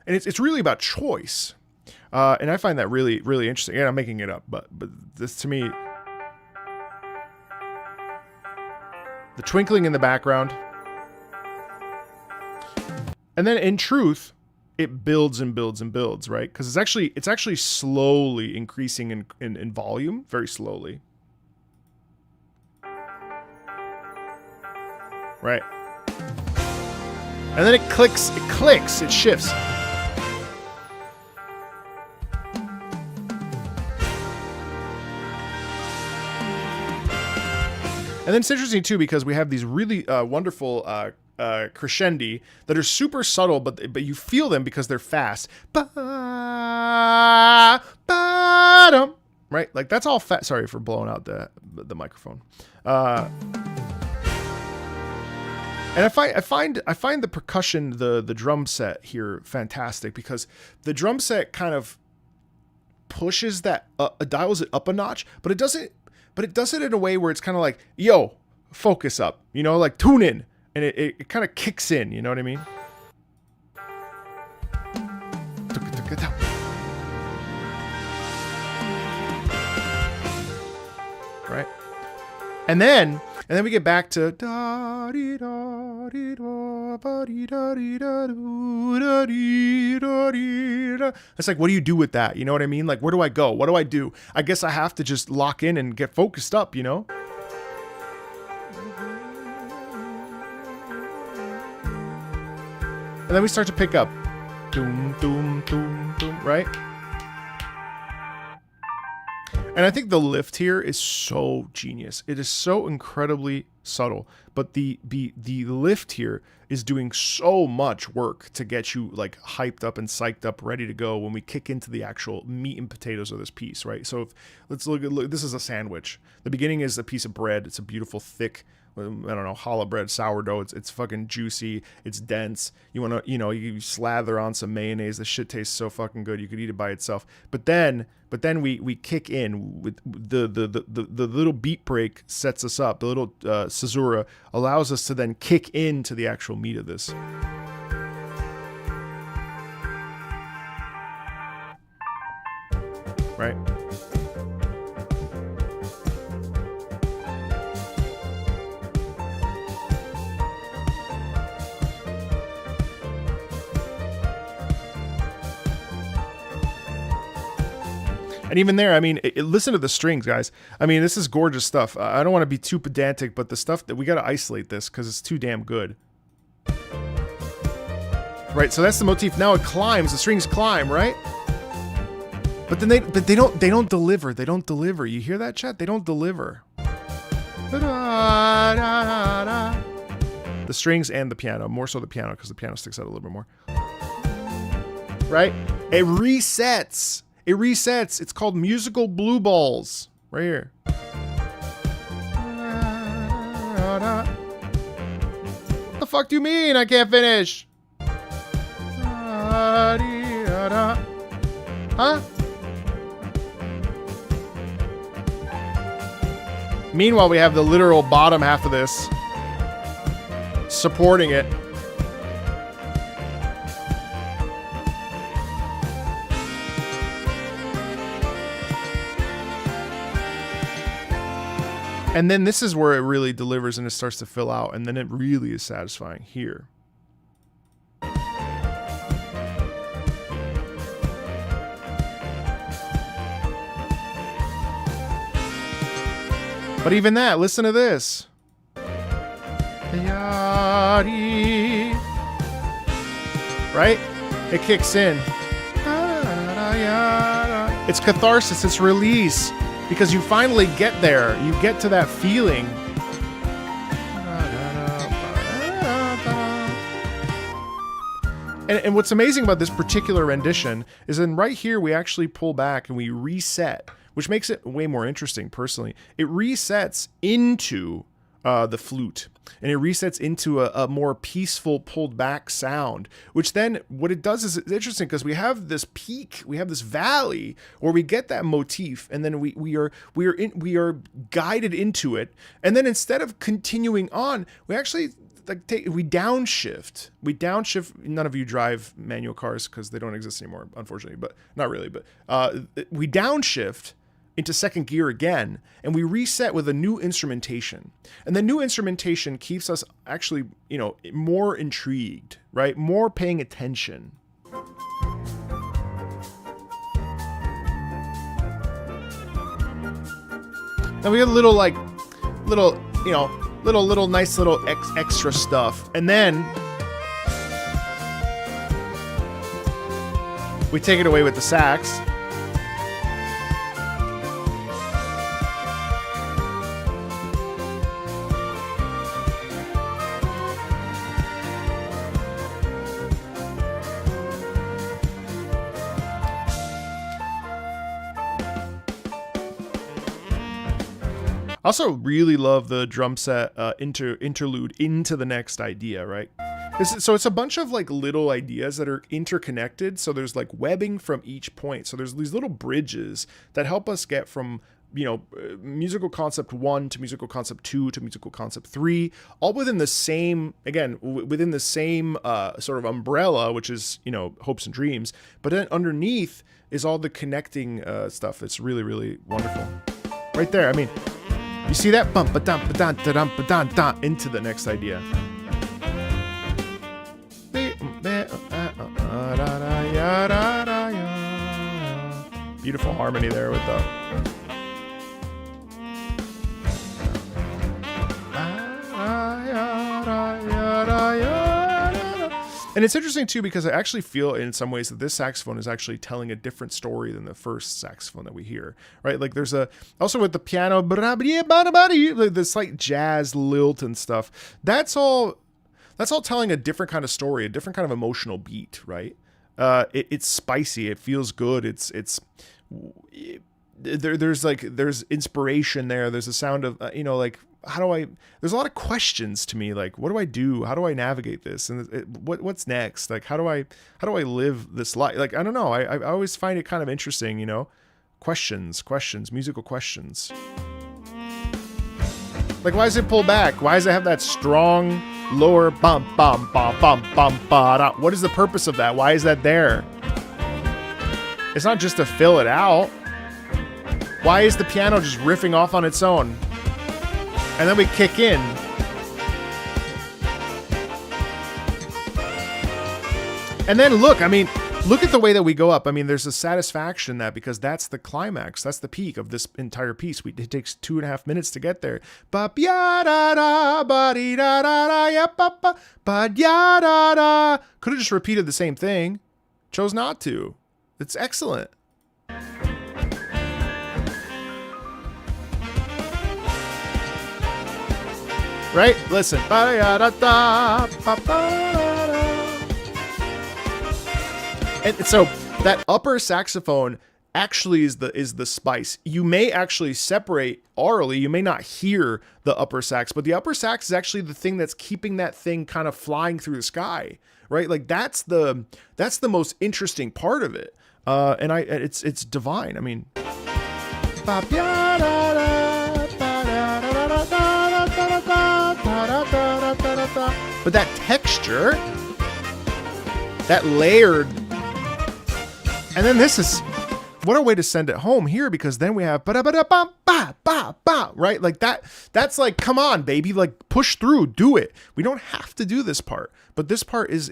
And it's really about choice. And I find that really, really interesting. And I'm making it up, but this to me, the twinkling in the background. And then in truth, it builds and builds and builds, right? Because it's actually slowly increasing in volume, very slowly. Right. And then it clicks, it shifts. And then it's interesting too because we have these really wonderful crescendi that are super subtle, but you feel them because they're fast. Right? Like that's all fast. Sorry for blowing out the microphone. And I find the percussion, the drum set here fantastic because the drum set kind of pushes that dials it up a notch, but it does it in a way where it's kind of like, yo, focus up, you know, like tune in, and it kind of kicks in, you know what I mean? Right? And then we get back to it's like, what do you do with that? You know what I mean? Like, where do I go? What do I do? I guess I have to just lock in and get focused up, you know? And then we start to pick up. Doom, doom, doom, doom, right? And I think the lift here is so genius. It is so incredibly subtle, but the lift here is doing so much work to get you like hyped up and psyched up, ready to go when we kick into the actual meat and potatoes of this piece, right? So let's look, this is a sandwich. The beginning is a piece of bread. It's a beautiful, thick, I don't know, challah bread, sourdough. It's fucking juicy. It's dense. You want to, you slather on some mayonnaise. The shit tastes so fucking good. You could eat it by itself. But then we kick in with the little beat break sets us up. The little caesura allows us to then kick into the actual meat of this. Right? And even there, I mean, listen to the strings, guys. I mean, this is gorgeous stuff. I don't want to be too pedantic, but the stuff that we got to isolate this because it's too damn good. Right, so that's the motif. Now it climbs. The strings climb, right? But then they don't deliver. They don't deliver. You hear that, chat? They don't deliver. The strings and the piano, more so the piano because the piano sticks out a little bit more. Right? It resets. It resets. It's called musical blue balls. Right here. What the fuck do you mean I can't finish? Huh? Meanwhile, we have the literal bottom half of this supporting it. And then this is where it really delivers and it starts to fill out. And then it really is satisfying here. But even that, listen to this. Right? It kicks in. It's catharsis, it's release. Because you finally get there. You get to that feeling. And what's amazing about this particular rendition is then right here we actually pull back and we reset, which makes it way more interesting personally. It resets into the flute, and it resets into a more peaceful pulled back sound, which then what it does is it's interesting because we have this peak, we have this valley where we get that motif, and then we are guided into it, and then instead of continuing on, we actually we downshift. None of you drive manual cars because they don't exist anymore, unfortunately, but not really, but we downshift into second gear again, and we reset with a new instrumentation. And the new instrumentation keeps us actually, more intrigued, right? More paying attention. Now we have little nice little extra stuff. And then we take it away with the sax. I also really love the drum set interlude into the next idea, right? So it's a bunch of like little ideas that are interconnected. So there's like webbing from each point. So there's these little bridges that help us get from, musical concept 1 to musical concept 2 to musical concept 3, all within the same, within the same sort of umbrella, which is, hopes and dreams. But then underneath is all the connecting stuff. It's really, really wonderful. Right there. I mean, you see that? Bump ba dum ba dun da dum ba dun da into the next idea. Beautiful harmony there with the. And it's interesting too because I actually feel in some ways that this saxophone is actually telling a different story than the first saxophone that we hear, right? Like there's also with the piano, the slight jazz lilt and stuff. That's all telling a different kind of story, a different kind of emotional beat, right? It's spicy. It feels good. There's inspiration there. There's a sound of, there's a lot of questions to me. Like, what do I do? How do I navigate this? And what's next? Like, how do I live this life? Like, I don't know. I always find it kind of interesting, questions, musical questions. Like, why does it pull back? Why does it have that strong lower bum, bum, bum, bum, bum, ba? What is the purpose of that? Why is that there? It's not just to fill it out. Why is the piano just riffing off on its own? And then we kick in. And then look at the way that we go up. I mean, there's a satisfaction in that because that's the climax. That's the peak of this entire piece. It takes 2.5 minutes to get there. Could have just repeated the same thing. Chose not to. It's excellent. Right? Listen. And so that upper saxophone actually is the spice. You may actually separate aurally. You may not hear the upper sax, but the upper sax is actually the thing that's keeping that thing kind of flying through the sky, right? Like that's the most interesting part of it. And it's divine. I mean, but that texture, that layered, and then this is what a way to send it home here, because then we have right? Like that's like, come on, baby, like push through, do it. We don't have to do this part, but this part is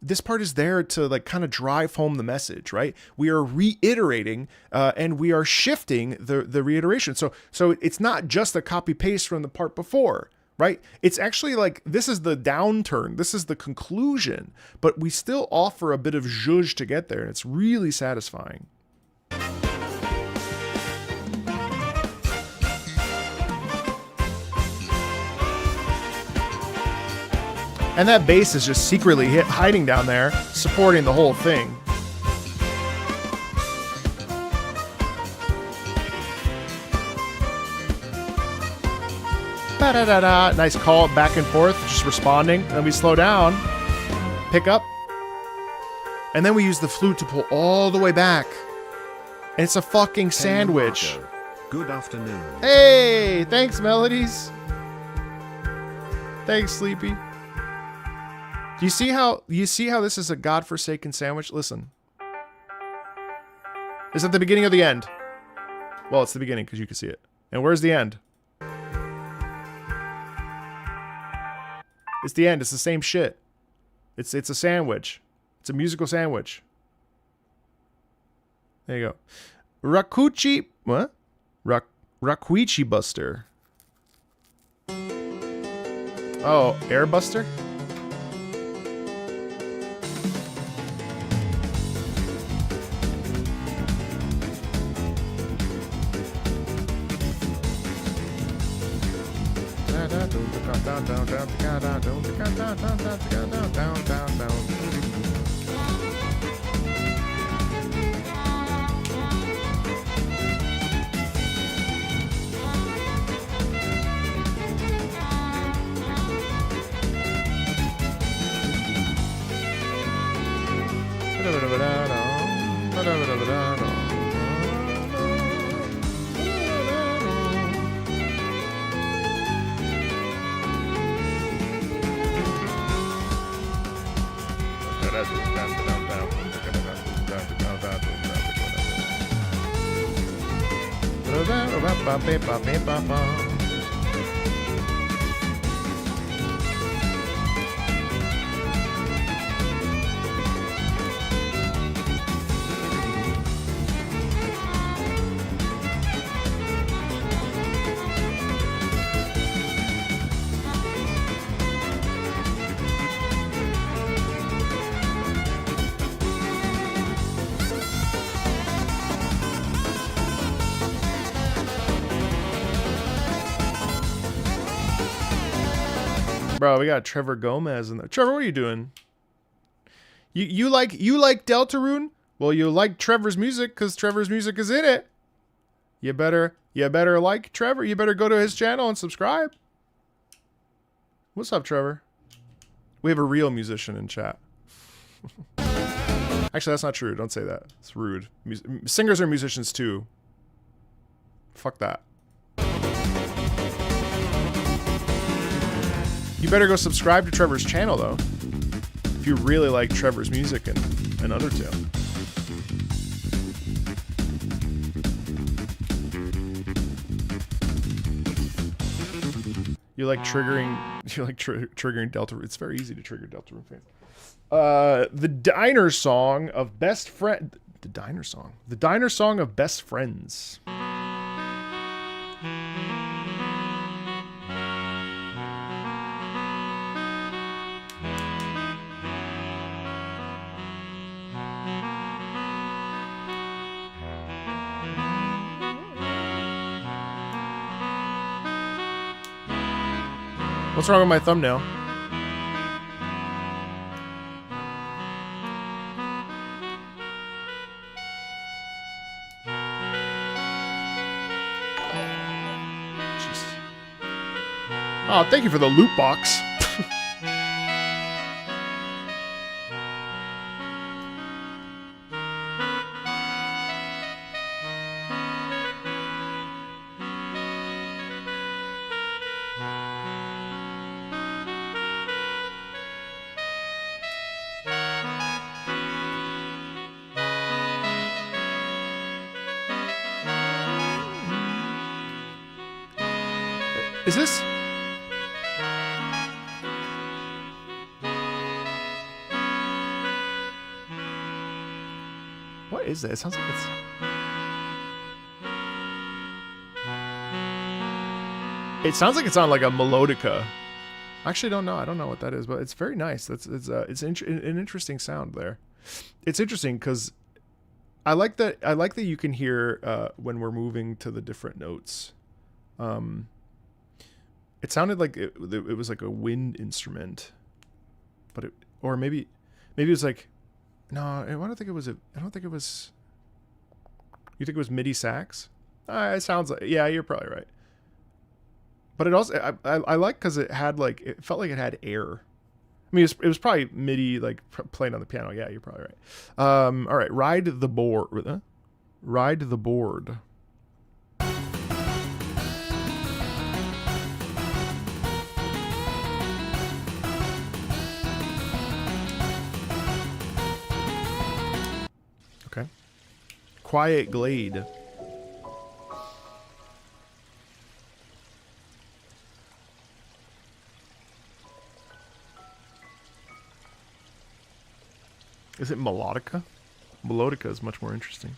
this part is there to like kind of drive home the message, right? We are reiterating and we are shifting the reiteration. So it's not just a copy paste from the part before, right? It's actually like, this is the downturn. This is the conclusion, but we still offer a bit of zhuzh to get there. And it's really satisfying. And that bass is just secretly hiding down there, supporting the whole thing. Ba-da-da-da. Nice call back and forth, just responding. Then we slow down, pick up, and then we use the flute to pull all the way back. And it's a fucking sandwich. Good afternoon. Hey, thanks, Melodies. Thanks, Sleepy. Do you see how this is a godforsaken sandwich? Listen. Is that the beginning or the end? Well, it's the beginning because you can see it. And where's the end? It's the end. It's the same shit. It's a sandwich. It's a musical sandwich. There you go. Rakuchi, what? Rakuichi Buster. Oh, Air Buster? Bro, we got Trevor Gomez in there. Trevor, what are you doing? You like Deltarune? Well, you like Trevor's music because Trevor's music is in it. You better like Trevor. You better go to his channel and subscribe. What's up, Trevor? We have a real musician in chat. Actually, that's not true. Don't say that. It's rude. Singers are musicians too. Fuck that. You better go subscribe to Trevor's channel, though, if you really like Trevor's music and Undertale. You like triggering Deltarune. It's very easy to trigger Deltarune fans. The Diner Song of Best Friend. The Diner Song. The Diner Song of Best Friends. What's wrong with my thumbnail? Jeez. Oh, thank you for the loot box. Is this? What is that? It sounds like it's... It sounds like it's on like a melodica. I actually don't know. I don't know what that is, but it's very nice. It's an interesting sound there. It's interesting because I like that you can hear when we're moving to the different notes. It sounded like it was like a wind instrument. but it, or maybe it was like, no, I don't think it was I don't think it was. You think it was MIDI sax? It sounds like, yeah, you're probably right. But it also, I like because it had like, it felt like it had air. I mean, it was probably MIDI like playing on the piano. Yeah, you're probably right. All right, ride the board. Ride the board. Okay. Quiet Glade. Is it melodica? Melodica is much more interesting.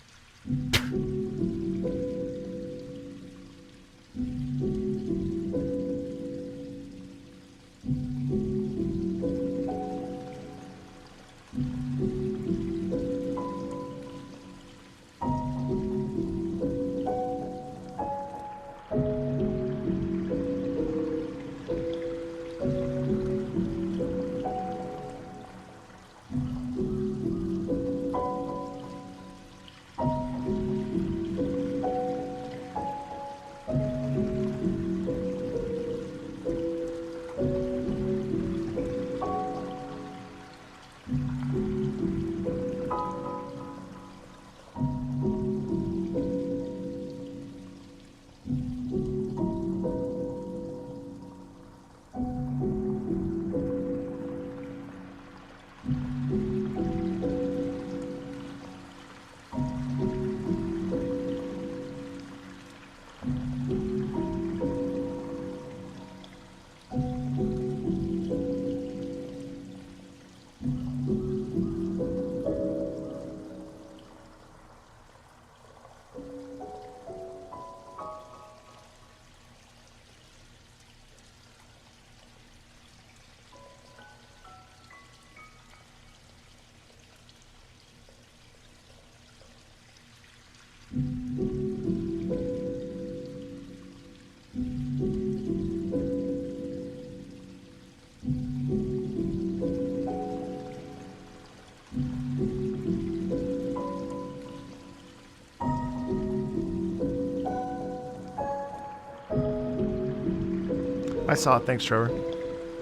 I saw it. Thanks, Trevor.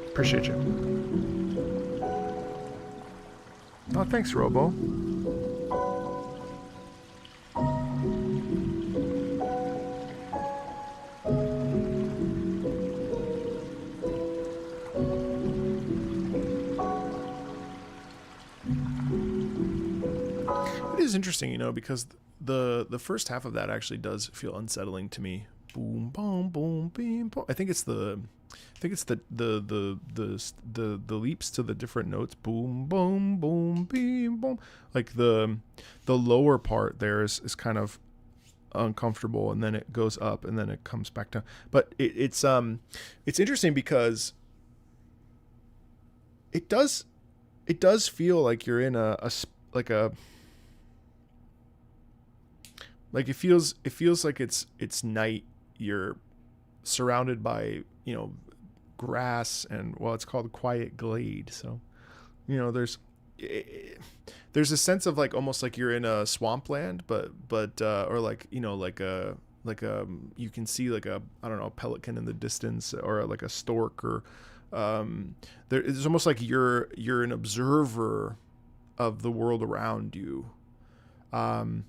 Appreciate you. Oh, thanks, Robo. It is interesting, you know, because the first half of that actually does feel unsettling to me. Boom, boom, boom, boom, boom. I think it's the leaps to the different notes. Boom, boom, boom, boom, boom. Like the lower part there is kind of uncomfortable, and then it goes up, and then it comes back down. But it's interesting because it does feel like you're in it feels like it's night. You're surrounded by, you know, grass, and well, it's called Quiet Glade. So, you know, there's a sense of like almost like you're in a swampland, but or like, you know, like you can see like a, I don't know, pelican in the distance, or like a stork, or it's almost like you're an observer of the world around you. And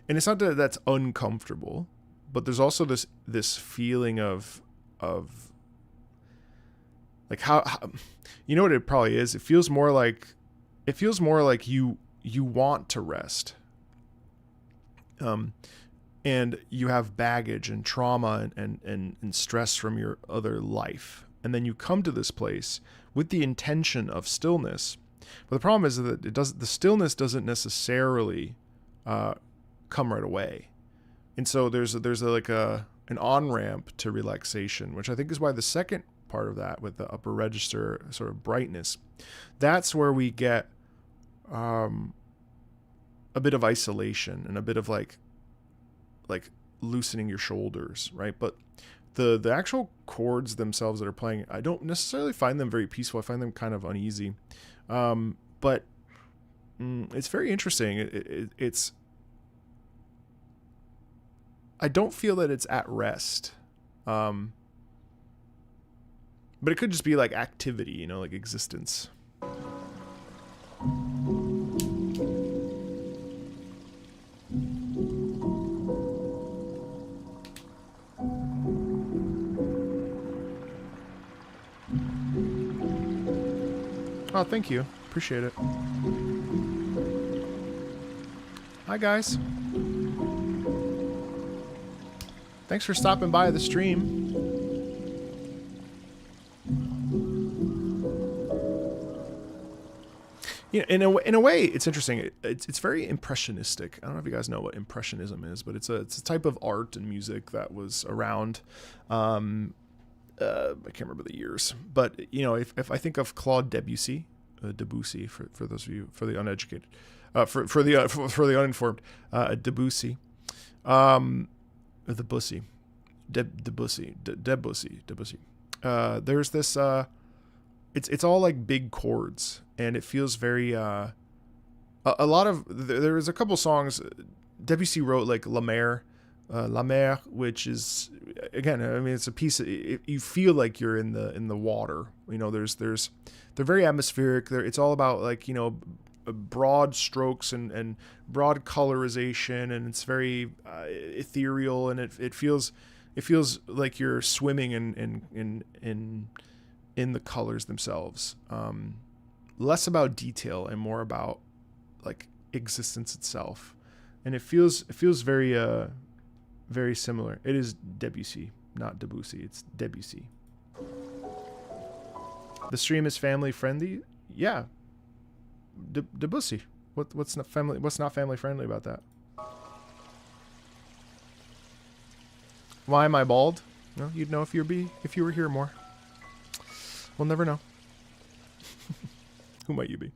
it's not that that's uncomfortable, but there's also this feeling of like how you know what it probably is. It feels more like you want to rest, and you have baggage and trauma and stress from your other life, and then you come to this place with the intention of stillness. But the problem is that the stillness doesn't necessarily come right away. And so there's an on-ramp to relaxation, which I think is why the second part of that, with the upper register sort of brightness, that's where we get a bit of isolation and a bit of like loosening your shoulders, right? But the actual chords themselves that are playing, I don't necessarily find them very peaceful. I find them kind of uneasy. But it's very interesting. It's I don't feel that it's at rest. But it could just be like activity, you know, like existence. Oh, thank you. Appreciate it. Hi, guys. Thanks for stopping by the stream. You know, in a way, it's interesting. It's very impressionistic. I don't know if you guys know what impressionism is, but it's a type of art and music that was around. I can't remember the years, but you know, if I think of Claude Debussy, for those of you, for the uneducated, for the uninformed, Debussy, Debussy. There's this. It's all like big chords, and it feels very. A lot of there's a couple songs Debussy wrote, like La Mer, which is, again, I mean, it's a piece. You feel like you're in the water. You know, they're very atmospheric. It's all about, like, you know, broad strokes and broad colorization, and it's very ethereal, and it feels like you're swimming in the colors themselves. Less about detail and more about like existence itself, and it feels very very similar. It is Debussy, not Debussy. It's Debussy. The stream is family friendly. Yeah, Debussy. What's not family friendly about that? Why am I bald? No, you'd know if you were here more. We'll never know. Who might you be?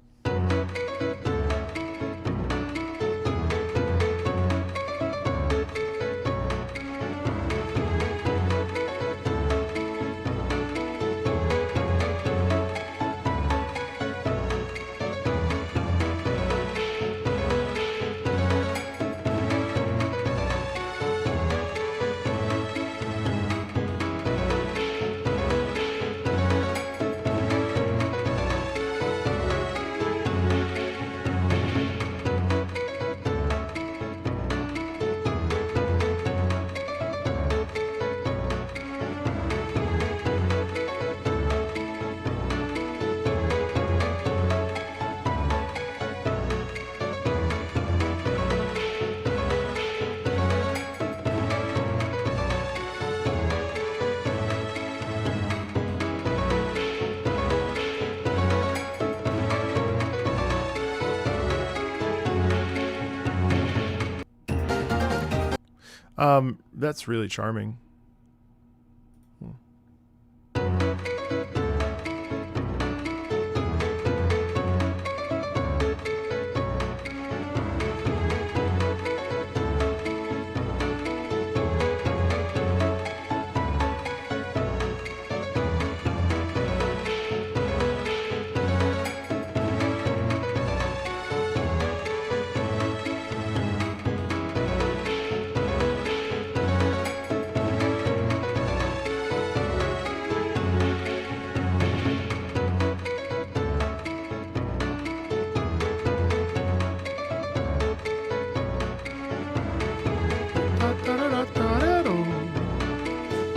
That's really charming.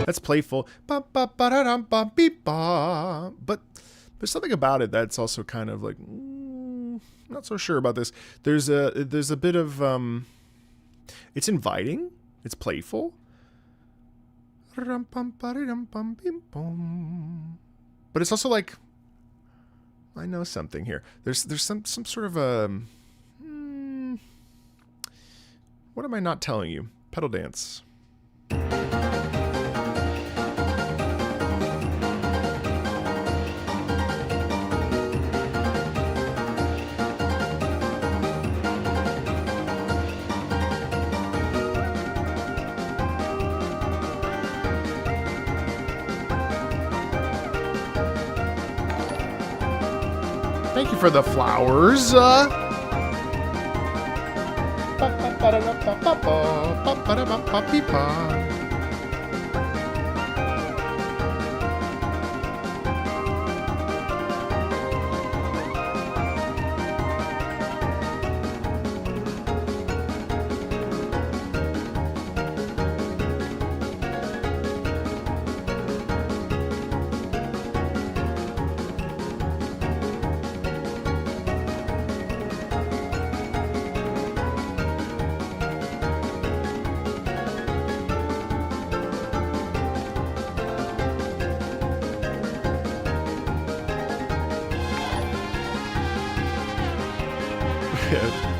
That's playful. But there's something about it that's also kind of like, not so sure about this. There's a bit of it's inviting, it's playful, but it's also like, I know something here. There's some sort of what am I not telling you? Pedal dance. Thank you for the flowers.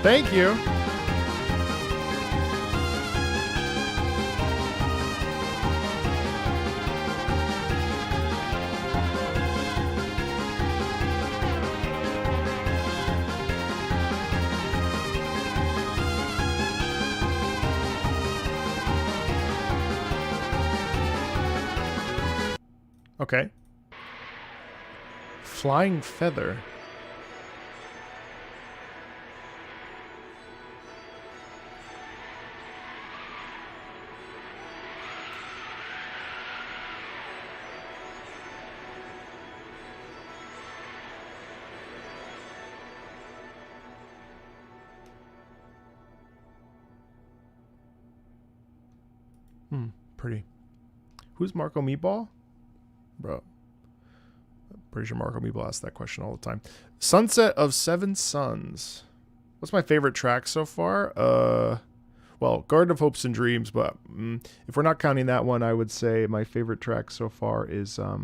Thank you. Okay. Flying feather. Pretty. Who's Marco Meatball? Bro. I'm pretty sure Marco Meatball asks that question all the time. Sunset of Seven Suns. What's my favorite track so far? Well, Garden of Hopes and Dreams, but if we're not counting that one, I would say my favorite track so far is what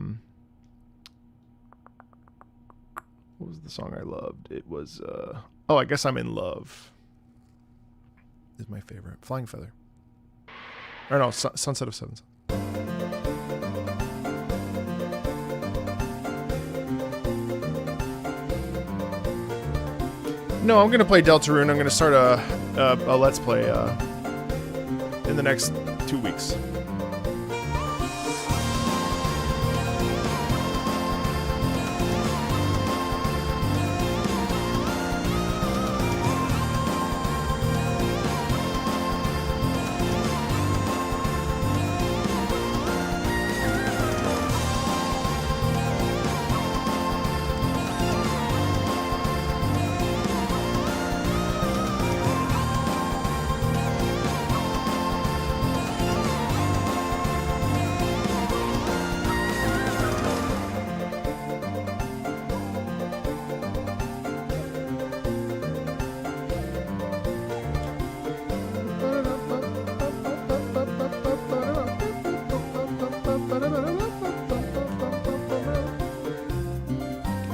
was the song I loved? It was oh, I Guess I'm in Love. Is my favorite. Flying Feather. Or no, Sunset of Seven Suns. No, I'm gonna play Deltarune. I'm gonna start a Let's Play in the next 2 weeks.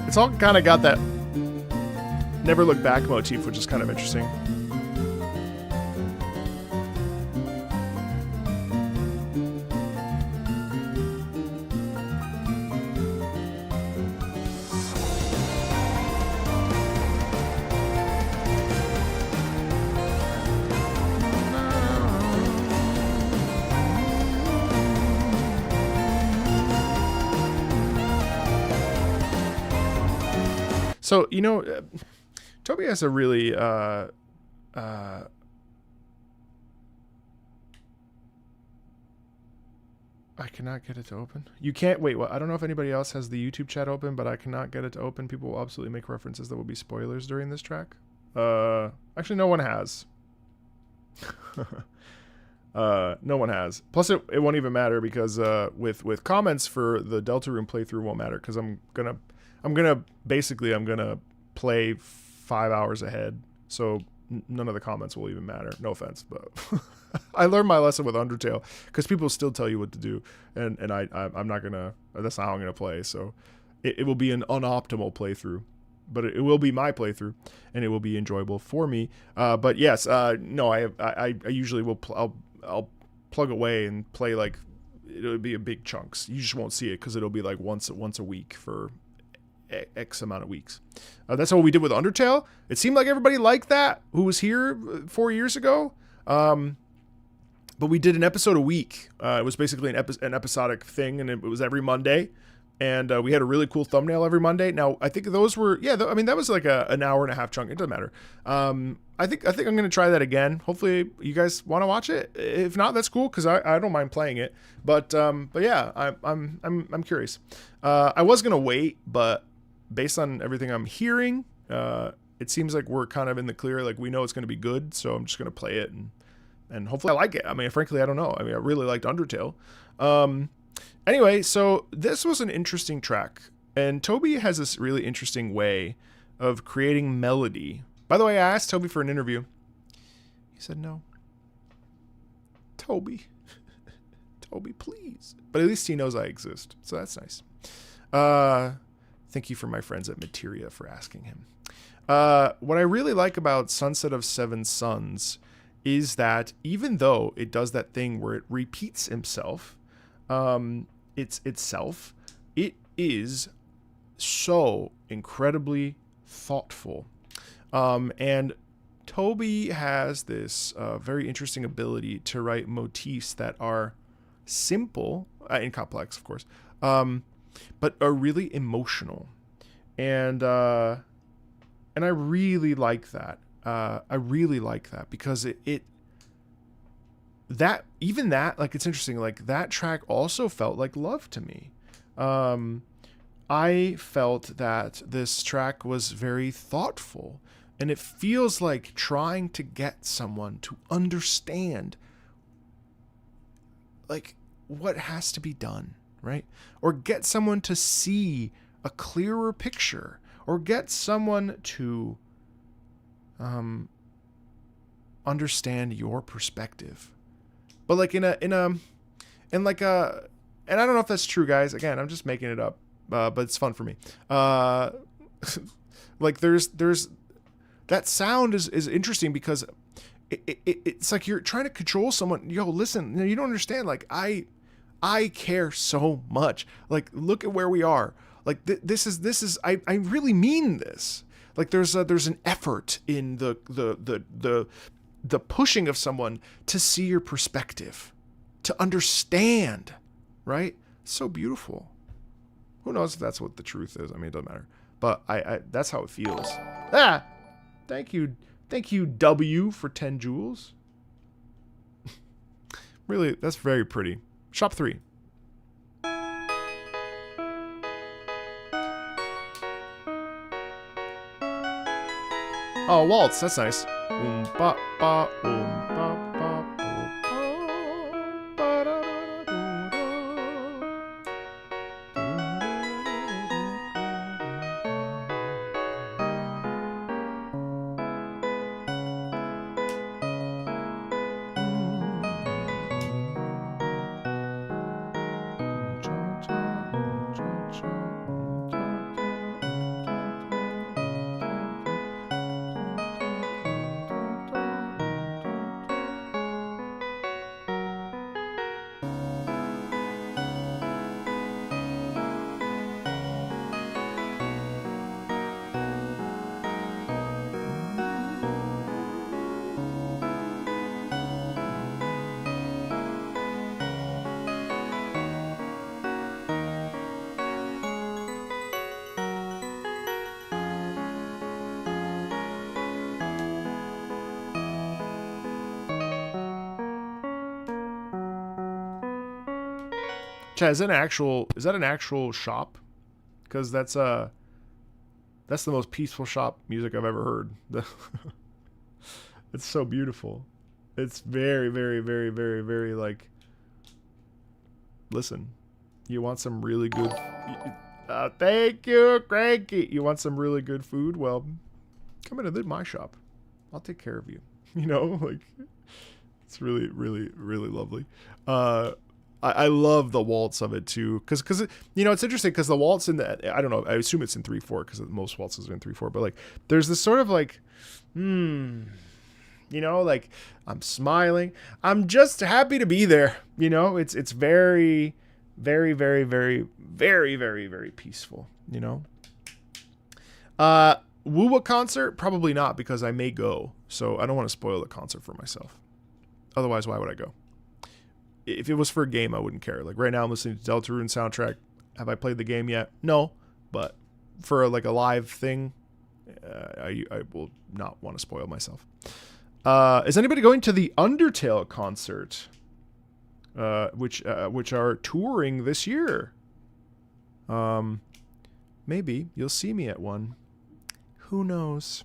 It's all kind of got that never look back motif, which is kind of interesting. So, you know, Toby has a really, I cannot get it to open. You can't, wait, what? I don't know if anybody else has the YouTube chat open, but I cannot get it to open. People will absolutely make references that will be spoilers during this track. Actually, no one has. No one has. Plus, it won't even matter because with comments for the Deltarune playthrough won't matter because I'm gonna play 5 hours ahead, so none of the comments will even matter. No offense, but I learned my lesson with Undertale because people still tell you what to do, and I'm not gonna. That's not how I'm gonna play. So it will be an unoptimal playthrough, but it will be my playthrough, and it will be enjoyable for me. But yes, no, I usually will. I'll plug away and play like it'll be in big chunks. You just won't see it because it'll be like once a week for X amount of weeks. That's what we did with Undertale. It seemed like everybody liked that who was here 4 years ago. But we did an episode a week. It was basically an episodic thing, and it was every Monday. And we had a really cool thumbnail every Monday. Now, I think those were, I mean, that was like an hour and a half chunk. It doesn't matter. I think I'm going to try that again. Hopefully you guys want to watch it. If not, that's cool, because I don't mind playing it. But yeah, I'm curious. I was going to wait, but based on everything I'm hearing, it seems like we're kind of in the clear. Like, we know it's going to be good. So I'm just going to play it and hopefully I like it. I mean, frankly, I don't know. I mean, I really liked Undertale. Anyway, so this was an interesting track, and Toby has this really interesting way of creating melody. By the way, I asked Toby for an interview. He said no. Toby, please. But at least he knows I exist, so that's nice. Thank you for my friends at Materia for asking him. What I really like about Sunset of Seven Suns is that even though it does that thing where it repeats itself, it is so incredibly thoughtful. And Toby has this very interesting ability to write motifs that are simple and complex, of course, but are really emotional. And I really like that. I really like that because that it's interesting, like that track also felt like love to me. I felt that this track was very thoughtful, and it feels like trying to get someone to understand like what has to be done, right? Or get someone to see a clearer picture, or get someone to understand your perspective. But like and I don't know if that's true, guys. Again, I'm just making it up, but it's fun for me. Like there's that sound is interesting because it's like you're trying to control someone. Yo, listen, you don't understand. Like I care so much. Like, look at where we are. Like this is I really mean this. Like there's an effort in the pushing of someone to see your perspective, to understand, right? So beautiful. Who knows if that's what the truth is? I mean, it doesn't matter. But I that's how it feels. Thank you, W, for 10 jewels. Really, that's very pretty. Shop 3. Oh, waltz, that's nice. Ba ba ba ba ba da Chad, is that an actual shop? Because that's the most peaceful shop music I've ever heard. It's so beautiful. It's very, very, very, very, very like. Listen, you want some really good. Thank you, Cranky. You want some really good food? Well, come into my shop. I'll take care of you. You know, like it's really, really, really lovely. I love the waltz of it too, because it's interesting because the waltz in the, I don't know, I assume it's in 3/4 because most waltzes are in 3/4, but like there's this sort of like, like I'm smiling, I'm just happy to be there. It's very, very, very, very, very, very, very peaceful. Woo-Wah concert, probably not, because I may go, so I don't want to spoil the concert for myself. Otherwise, why would I go? If it was for a game, I wouldn't care. Like right now, I'm listening to Deltarune soundtrack. Have I played the game yet? No, but for like a live thing, I will not want to spoil myself. Is anybody going to the Undertale concert? Which are touring this year. Maybe you'll see me at one. Who knows?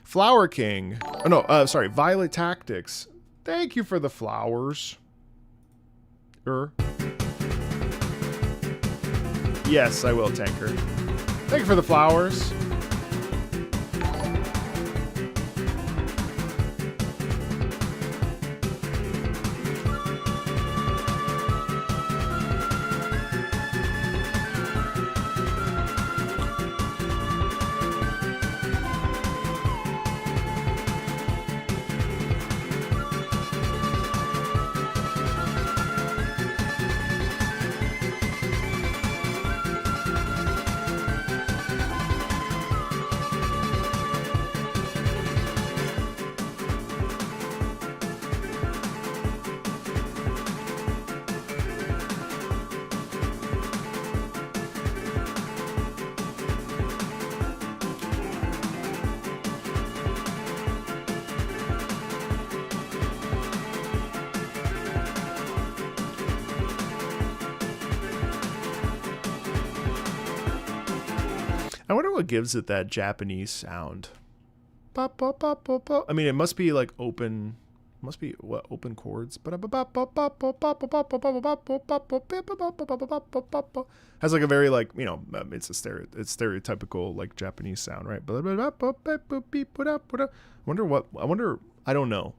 Flower King. Oh no, sorry, Violet Tactics. Thank you for the flowers. Yes, I will, Tanker. Thank you for the flowers. I wonder what gives it that Japanese sound. I mean, it must be like open. Must be what, open chords. Has like a very like, you know, it's stereotypical like Japanese sound, right? I wonder. I don't know.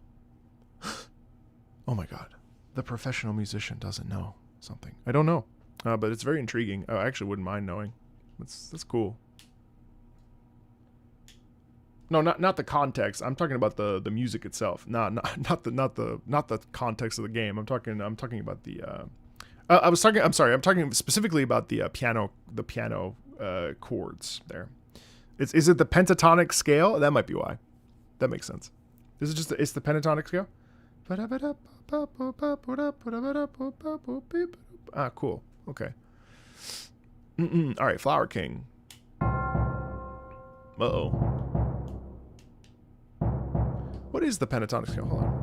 Oh my god, the professional musician doesn't know something. I don't know, but it's very intriguing. I actually wouldn't mind knowing. That's cool. No, not the context. I'm talking about the music itself. Not the context of the game. I'm talking about the. I'm talking specifically about the piano chords there. Is it the pentatonic scale? That might be why. That makes sense. Is it just it's the pentatonic scale? Ah, cool. Okay. All right, Flower King. Uh-oh. What is the pentatonic scale? Hold on.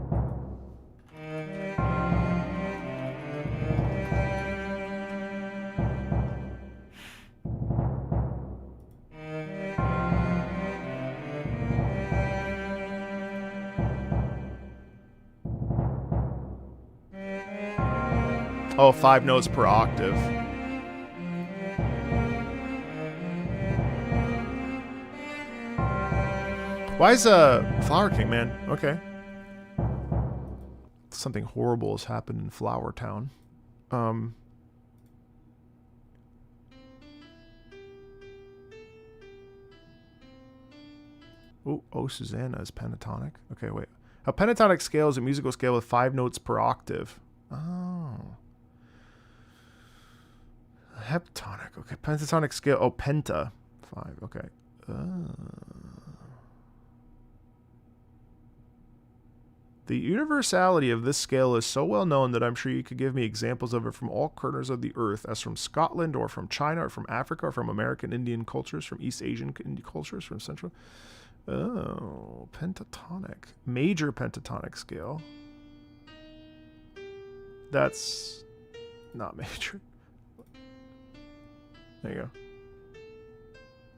Oh, 5 notes per octave. Why is Flower King, man? Okay. Something horrible has happened in Flower Town. Oh, Susanna is pentatonic. Okay, wait. A pentatonic scale is a musical scale with 5 notes per octave. Oh. Heptonic. Okay, pentatonic scale. Oh, penta. 5. Okay. The universality of this scale is so well known that I'm sure you could give me examples of it from all corners of the earth, as from Scotland, or from China, or from Africa, or from American Indian cultures, from East Asian cultures, from Central. Oh, pentatonic. Major pentatonic scale. That's not major. There you go.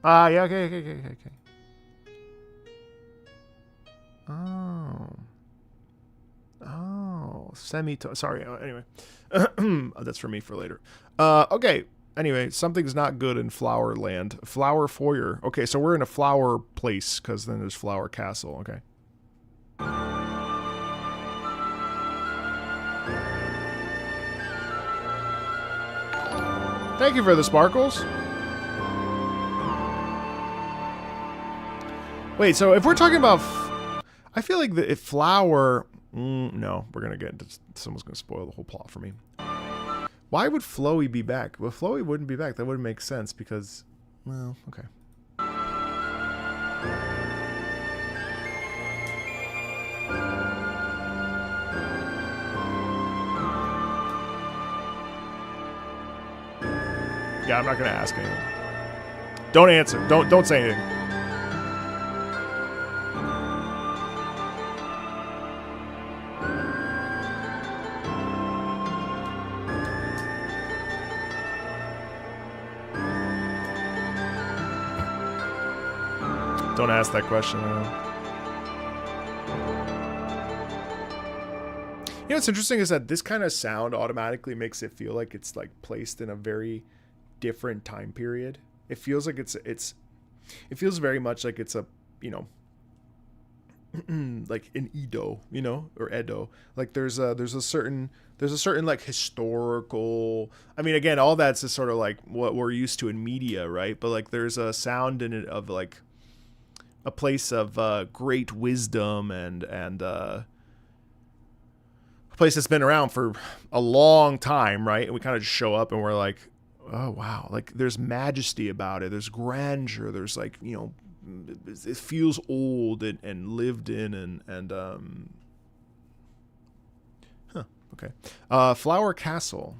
Ah, yeah, okay. Oh, semitone. Sorry. Anyway, that's for me for later. Okay. Anyway, something's not good in Flower Land. Flower Foyer. Okay, so we're in a flower place because then there's Flower Castle. Okay. Thank you for the sparkles. Wait, so if we're talking about, I feel like if flower. No, we're gonna get into. Someone's gonna spoil the whole plot for me. Why would Flowey be back? Well, Flowey wouldn't be back. That wouldn't make sense because, well, okay. Yeah, I'm not gonna ask anything. Don't answer. Don't say anything. Don't ask that question. You know what's interesting is that this kind of sound automatically makes it feel like it's like placed in a very different time period. It feels like it feels very much like it's a, you know, like in Edo, you know, or Edo. Like there's a certain like historical, I mean, again, all that's just sort of like what we're used to in media, right? But like there's a sound in it of like a place of great wisdom and a place that's been around for a long time, right? And we kind of just show up and we're like, oh wow, like there's majesty about it, there's grandeur, there's like, you know, it feels old and lived in and okay. Flower Castle.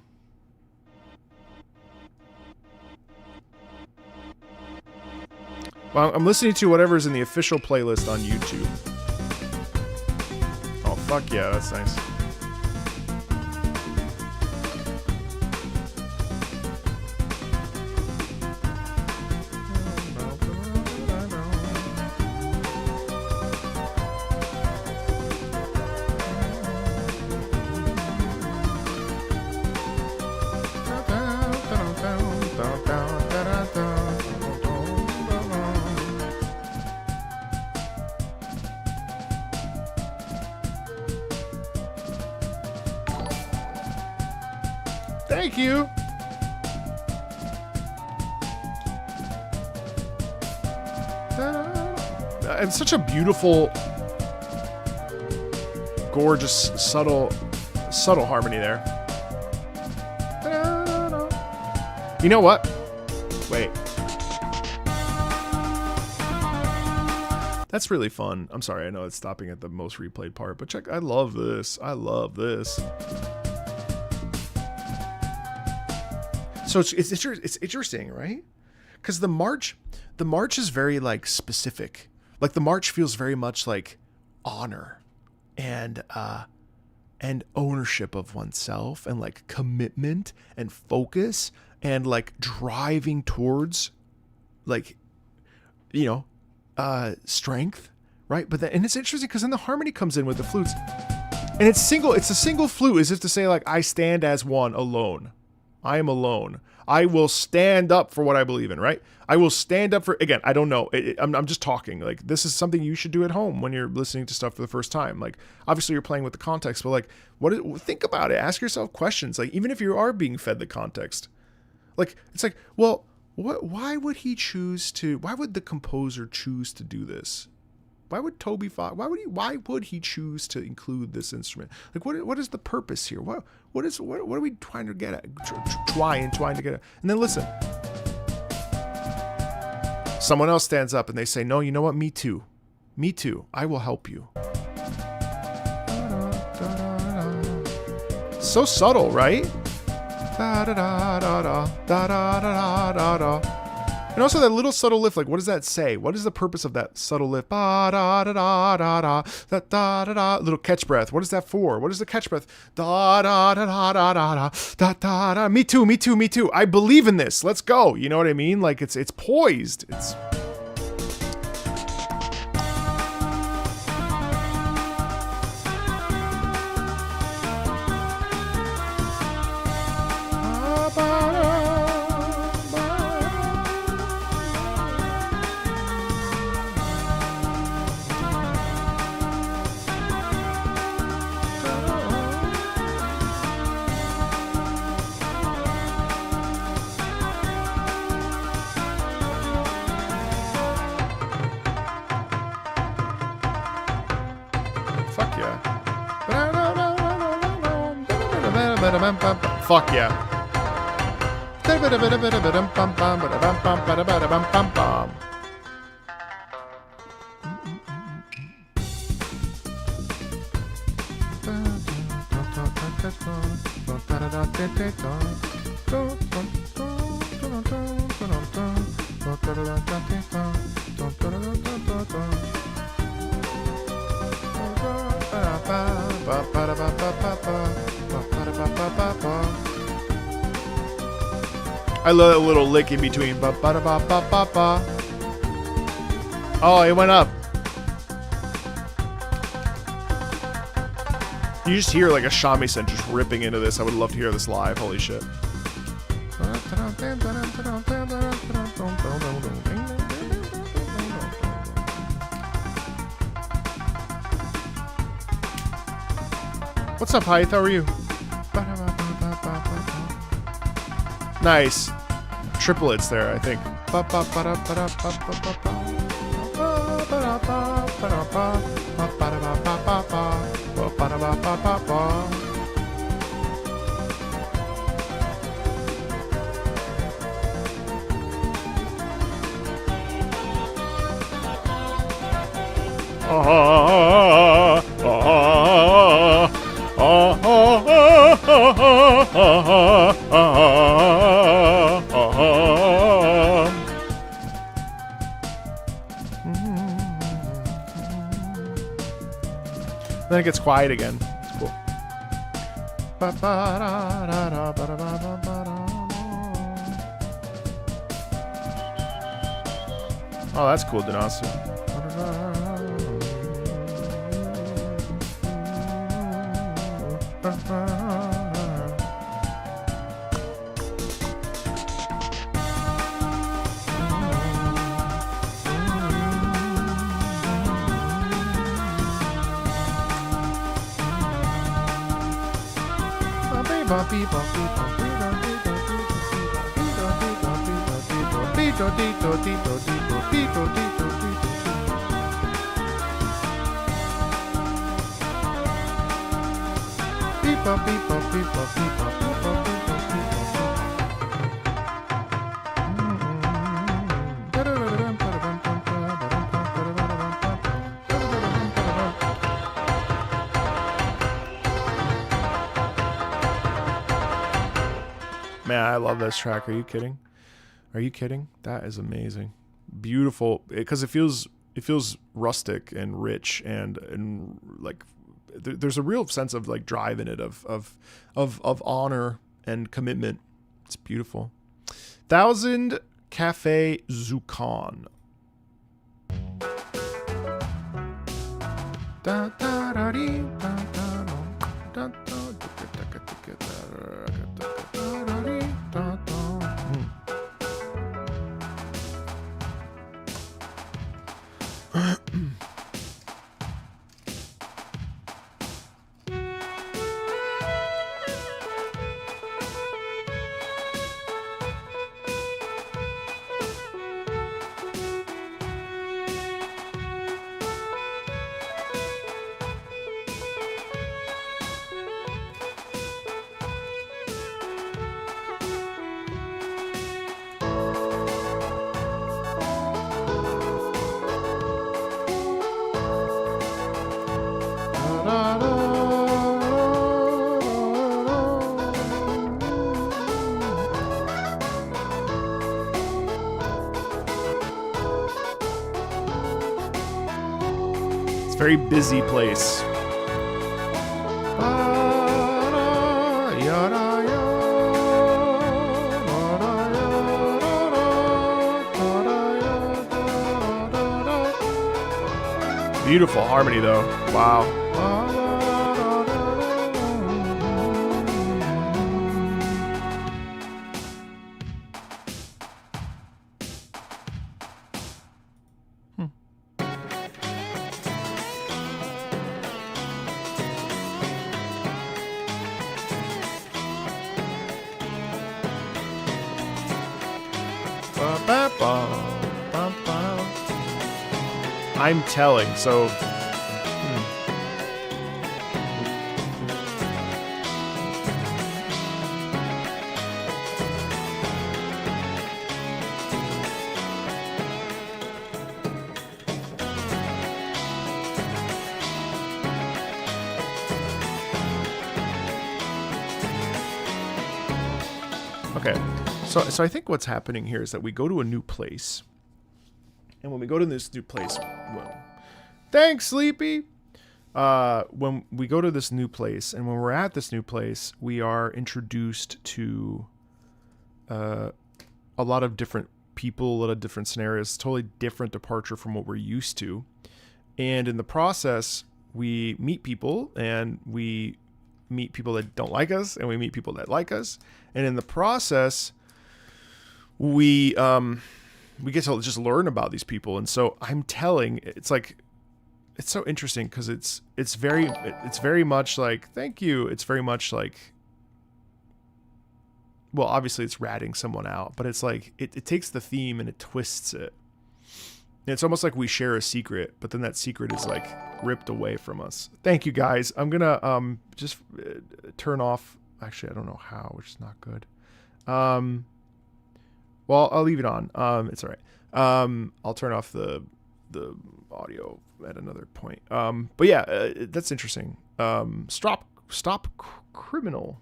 Well, I'm listening to whatever's in the official playlist on YouTube. Oh fuck yeah, that's nice. Thank you. And such a beautiful, gorgeous, subtle harmony there. You know what? Wait. That's really fun. I'm sorry, I know it's stopping at the most replayed part, but check, I love this. I love this. So it's interesting, right? Because the march is very like specific. Like the march feels very much like honor and ownership of oneself and like commitment and focus and like driving towards like, you know, strength, right? But then, and it's interesting because then the harmony comes in with the flutes, and it's a single flute, as if to say like, I stand as one alone. I am alone. I will stand up for what I believe in, right? I will stand up for, again, I don't know. I'm just talking. Like, this is something you should do at home when you're listening to stuff for the first time. Like, obviously you're playing with the context, but like, think about it. Ask yourself questions. Like, even if you are being fed the context, like, it's like, well, why would the composer choose to do this? Why would Toby Fox? Why would he choose to include this instrument? Like, what is the purpose here? What are we trying to get at? Trying to get at? And then listen. Someone else stands up and they say, "No, you know what? Me too. Me too. I will help you." So subtle, right? Da da da da da da da da da da. And also that little subtle lift, like what does that say? What is the purpose of that subtle lift? Ba da da da da da da da da da. Little catch breath. What is that for? What is the catch breath? Da da da da da da da da da. Me too, me too, me too. I believe in this. Let's go. You know what I mean? Like it's poised. It's fuck yeah. I love a little lick in between. Oh, it went up. You just hear like a shamisen just ripping into this. I would love to hear this live. Holy shit. What's up, Hythe? How are you? Nice. Triplets there, I think. Then it gets quiet again. It's cool. Oh, that's cool, Danasu. Man, I love this track. Are you kidding? Are you kidding? That is amazing. Beautiful, because it feels rustic and rich and like there's a real sense of like drive in it of honor and commitment. It's beautiful. 1000 Cafe Zukan. Very busy place. Beautiful harmony though. Wow. I'm telling, so okay. So I think what's happening here is that we go to a new place. And when we go to this new place, well, thanks, Sleepy. when we go to this new place, and when we're at this new place, we are introduced to a lot of different people, a lot of different scenarios, totally different departure from what we're used to. And in the process, we meet people, and we meet people that don't like us, and we meet people that like us. And in the process, we get to just learn about these people. And so I'm telling, it's like, it's so interesting because it's very much like, thank you. It's very much like, well, obviously it's ratting someone out, but it's like, it takes the theme and it twists it. And it's almost like we share a secret, but then that secret is like ripped away from us. Thank you guys. I'm gonna just turn off. Actually, I don't know how, which is not good. Well, I'll leave it on. It's all right. I'll turn off the audio at another point. But yeah, that's interesting. Stop criminal.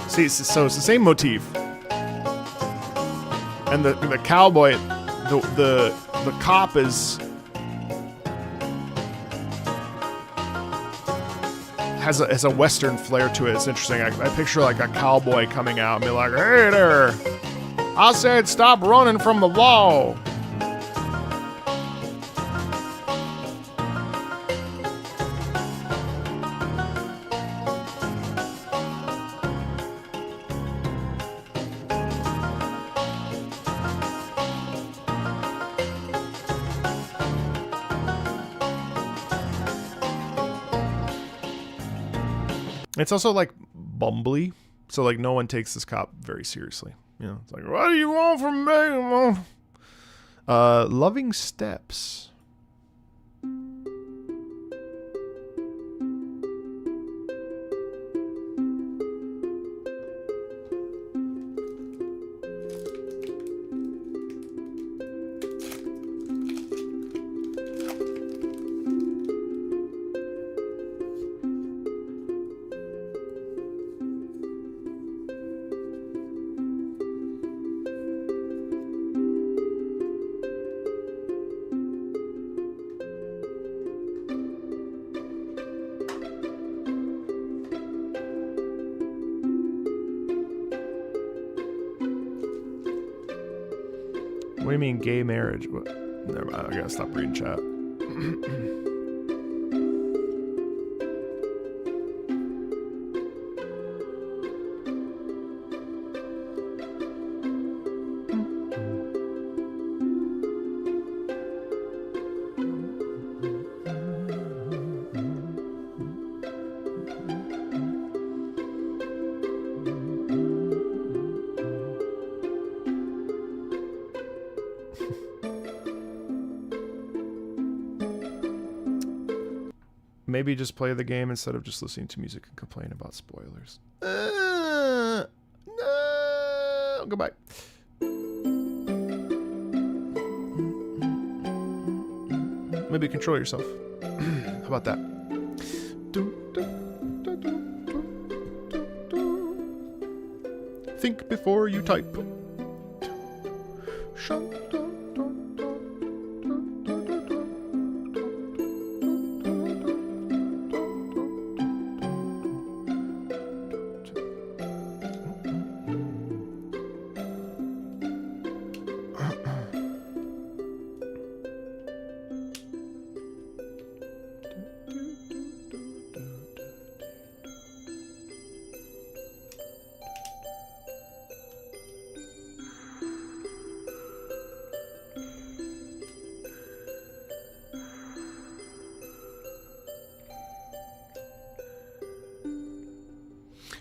See, so it's the same motif. And the cowboy, the cop has a Western flair to it. It's interesting. I picture like a cowboy coming out and be like, "Hey there, I said stop running from the law." It's also like bumbly, so like no one takes this cop very seriously. You know, it's like, what do you want from me? Loving Steps. What do you mean, gay marriage? What? Never mind, I gotta stop reading chat. Maybe just play the game instead of just listening to music and complain about spoilers. No, goodbye. Maybe control yourself. How about that? Think before you type.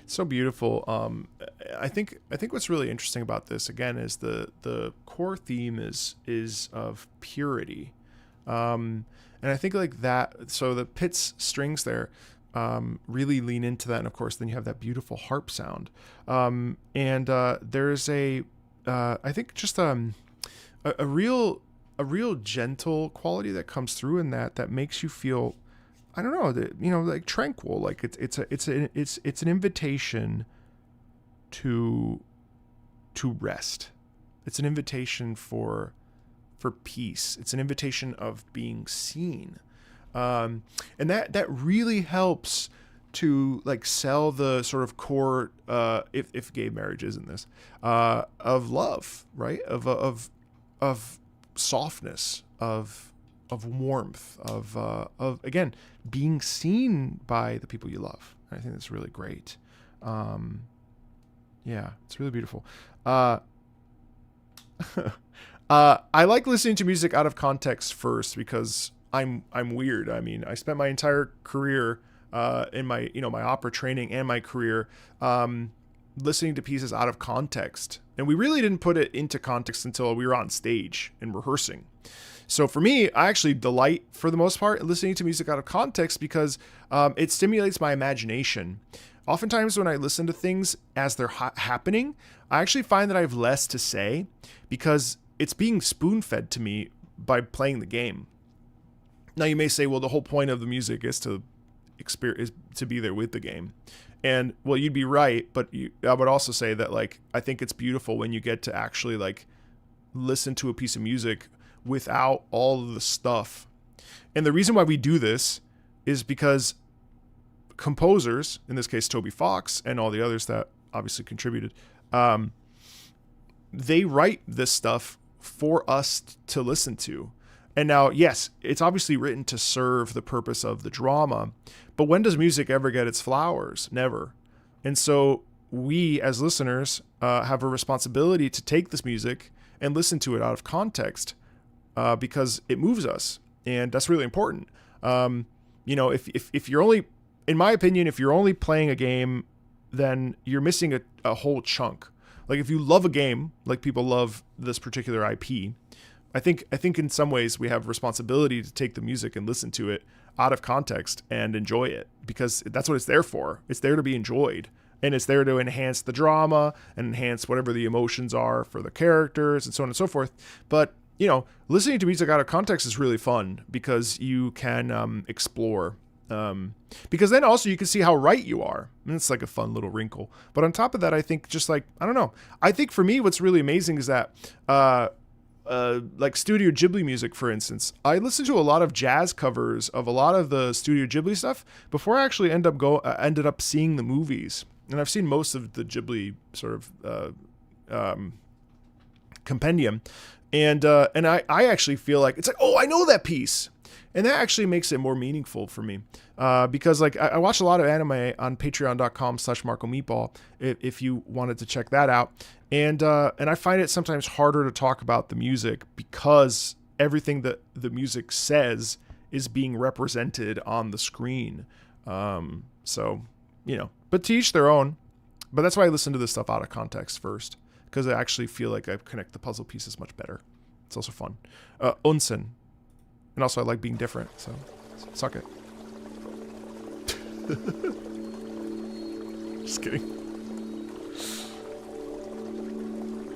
So beautiful. I think what's really interesting about this again is the core theme is of purity, and I think like that. So the Pitts strings there really lean into that, and of course then you have that beautiful harp sound, and there's I think just a real gentle quality that comes through in that makes you feel, I don't know, like tranquil. Like it's an invitation to rest. It's an invitation for for peace. It's an invitation of being seen. And that really helps to like sell the sort of core, if gay marriage isn't this, of love, right? Of softness, of warmth, of again, being seen by the people you love. I think that's really great. Yeah, it's really beautiful. I like listening to music out of context first because I'm weird. I mean, I spent my entire career in my my opera training and my career listening to pieces out of context, and we really didn't put it into context until we were on stage and rehearsing. So for me, I actually delight, for the most part, listening to music out of context because it stimulates my imagination. Oftentimes when I listen to things as they're happening, I actually find that I have less to say because it's being spoon-fed to me by playing the game. Now you may say, well, the whole point of the music is to be there with the game. And well, you'd be right, but I would also say that like I think it's beautiful when you get to actually like listen to a piece of music without all of the stuff. And the reason why we do this is because composers, in this case Toby Fox and all the others that obviously contributed, they write this stuff for us to listen to. And now, yes, it's obviously written to serve the purpose of the drama, but when does music ever get its flowers? Never. And so we as listeners have a responsibility to take this music and listen to it out of context because it moves us. And that's really important. If you're only, in my opinion, if you're only playing a game, then you're missing a whole chunk. Like if you love a game, like people love this particular IP, I think in some ways we have responsibility to take the music and listen to it out of context and enjoy it because that's what it's there for. It's there to be enjoyed, and it's there to enhance the drama and enhance whatever the emotions are for the characters and so on and so forth. But listening to music out of context is really fun because you can explore. Because then also you can see how right you are. And it's like a fun little wrinkle. But on top of that, I think just like, I don't know. I think for me, what's really amazing is that, like Studio Ghibli music, for instance, I listen to a lot of jazz covers of a lot of the Studio Ghibli stuff before I actually ended up seeing the movies. And I've seen most of the Ghibli sort of, compendium. And I actually feel like it's like, oh, I know that piece. And that actually makes it more meaningful for me because like I watch a lot of anime on patreon.com/MarcoMeatball if you wanted to check that out. And I find it sometimes harder to talk about the music because everything that the music says is being represented on the screen. So, but to each their own. But that's why I listen to this stuff out of context first because I actually feel like I connect the puzzle pieces much better. It's also fun. Onsen. And also I like being different, so suck it. Just kidding.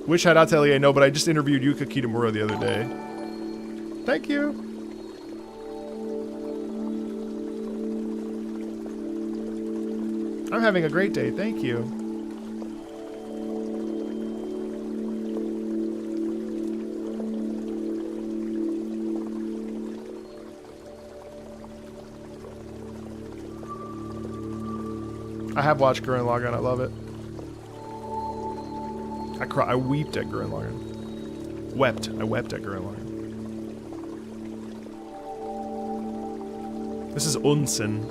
Wish I'd Atelier, no, but I just interviewed Yuka Kitamura the other day. Thank you. I'm having a great day, thank you. I have watched Gurren Lagann. I love it. I wept at Gurren Lagann. I wept at Gurren Lagann. This is Onsen.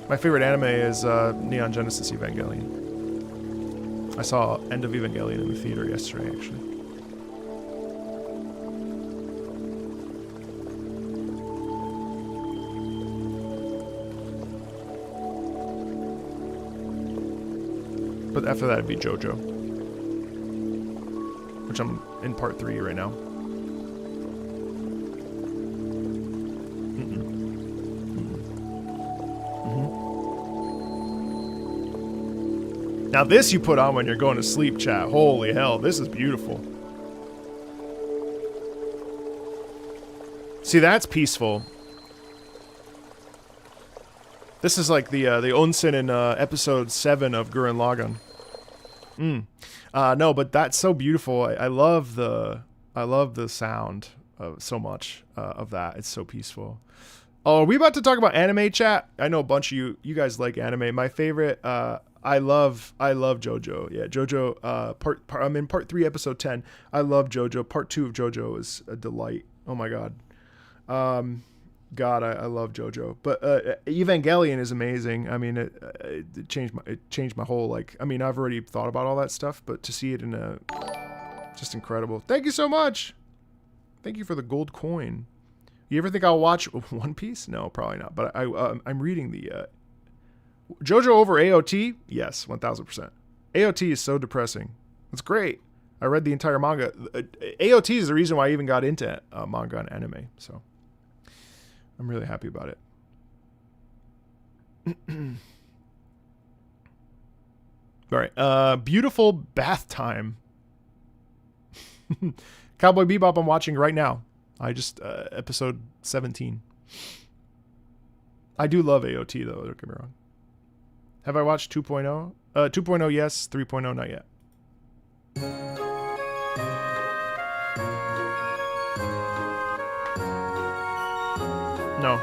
My favorite anime is Neon Genesis Evangelion. I saw End of Evangelion in the theater yesterday, actually. But after that, it'd be JoJo, which I'm in part 3 right now. Now this you put on when you're going to sleep, chat. Holy hell, this is beautiful. See, that's peaceful. This is like the onsen in episode 7 of Gurren Lagann. No, but that's so beautiful. I love the sound of so much of that. It's so peaceful. Oh, are we about to talk about anime, chat? I know a bunch of you guys like anime. My favorite, I love JoJo. Yeah, JoJo. I'm in part 3, episode 10. I love JoJo. Part 2 of JoJo is a delight. Oh my god. God, I love JoJo. But Evangelion is amazing. I mean, it changed my whole, like. I mean, I've already thought about all that stuff, but to see it in a, just incredible. Thank you so much. Thank you for the gold coin. You ever think I'll watch One Piece? No, probably not. But I'm reading the JoJo over AOT. Yes, 1000%. AOT is so depressing. It's great. I read the entire manga. AOT is the reason why I even got into manga and anime. So I'm really happy about it. All right. Beautiful bath time. Cowboy Bebop I'm watching right now. I just, episode 17. I do love AOT though, don't get me wrong. Have I watched 2.0? 2.0 yes, 3.0 not yet. No.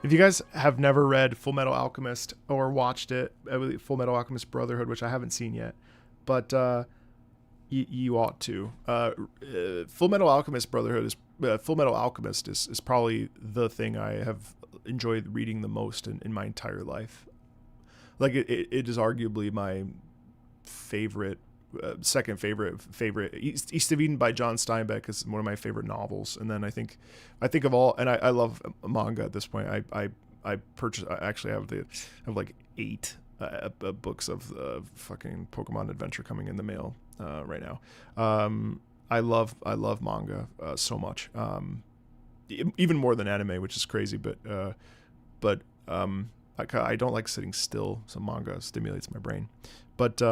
If you guys have never read Full Metal Alchemist or watched it, Full Metal Alchemist Brotherhood, which I haven't seen yet, but you ought to. Full Metal Alchemist Brotherhood is Full Metal Alchemist is probably the thing I have enjoyed reading the most in my entire life. Like it is arguably my favorite. Second favorite East of Eden by John Steinbeck is one of my favorite novels, and then I think of all, and I love manga at this point. I purchased, I actually have like 8 books of fucking Pokemon Adventure coming in the mail right now. I love manga so much, even more than anime, which is crazy, but I don't like sitting still, so manga stimulates my brain, but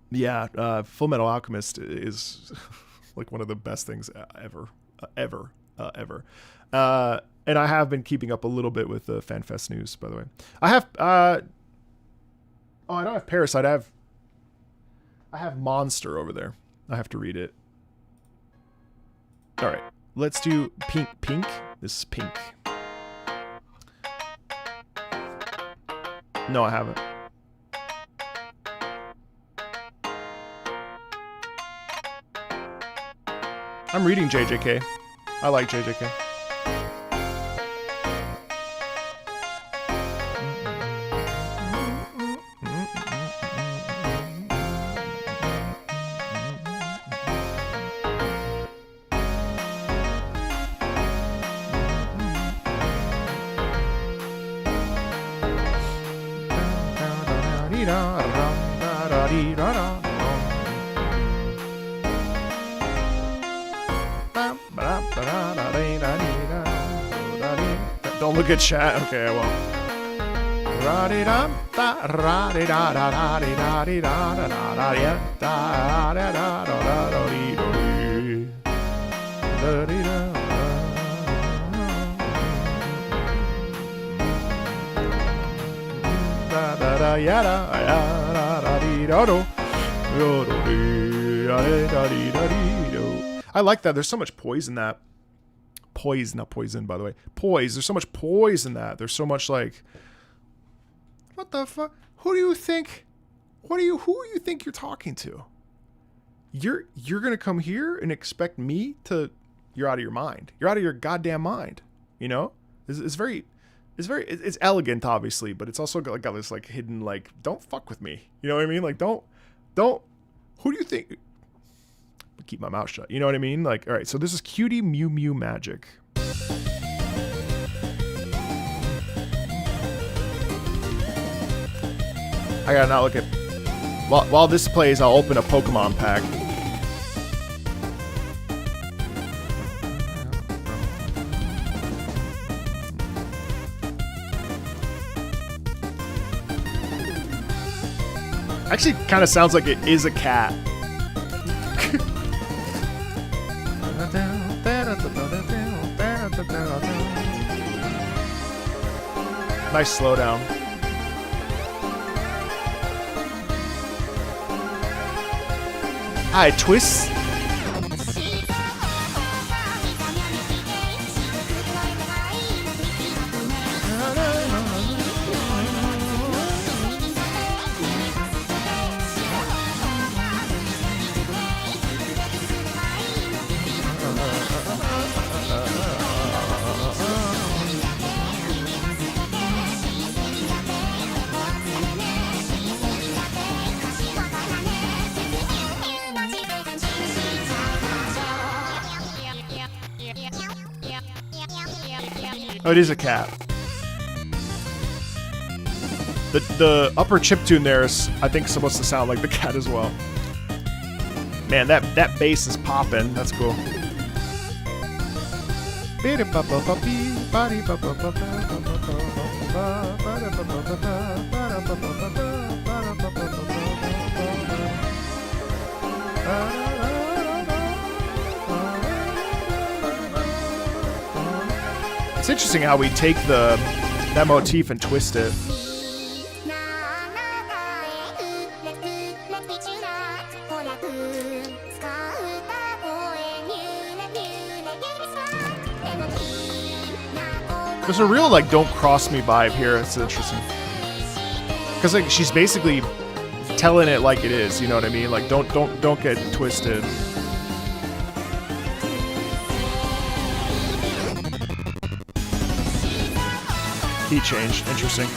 yeah, Full Metal Alchemist is like one of the best things ever. And I have been keeping up a little bit with the FanFest news, by the way. I have, I don't have Parasite. I have Monster over there. I have to read it. All right, let's do Pink. This is Pink. No, I haven't. I'm reading JJK. I like JJK. Don't look at chat. Okay, I won't. I like that. There's so much poise in that. Poise, not poison, by the way. Poise. There's so much poise in that. There's so much like, what the fuck? Who do you think? Who do you think you're talking to? You're gonna come here and expect me to? You're out of your mind. You're out of your goddamn mind. You know? It's elegant, obviously, but it's also got this like hidden like, don't fuck with me. You know what I mean? Like don't. Who do you think? Keep my mouth shut. You know what I mean? Like, all right, so this is Cutie Mew Mew Magic. I gotta not look at... While this plays, I'll open a Pokemon pack. Actually, kind of sounds like it is a cat. Nice slowdown. Hi, twist. Oh, it is a cat. The upper chiptune there is, I think, supposed to sound like the cat as well. Man, that bass is popping. That's cool. It's interesting how we take that motif and twist it. There's a real like "Don't Cross Me" vibe here. It's interesting because like she's basically telling it like it is. You know what I mean? Like don't get twisted. Key change. Interesting.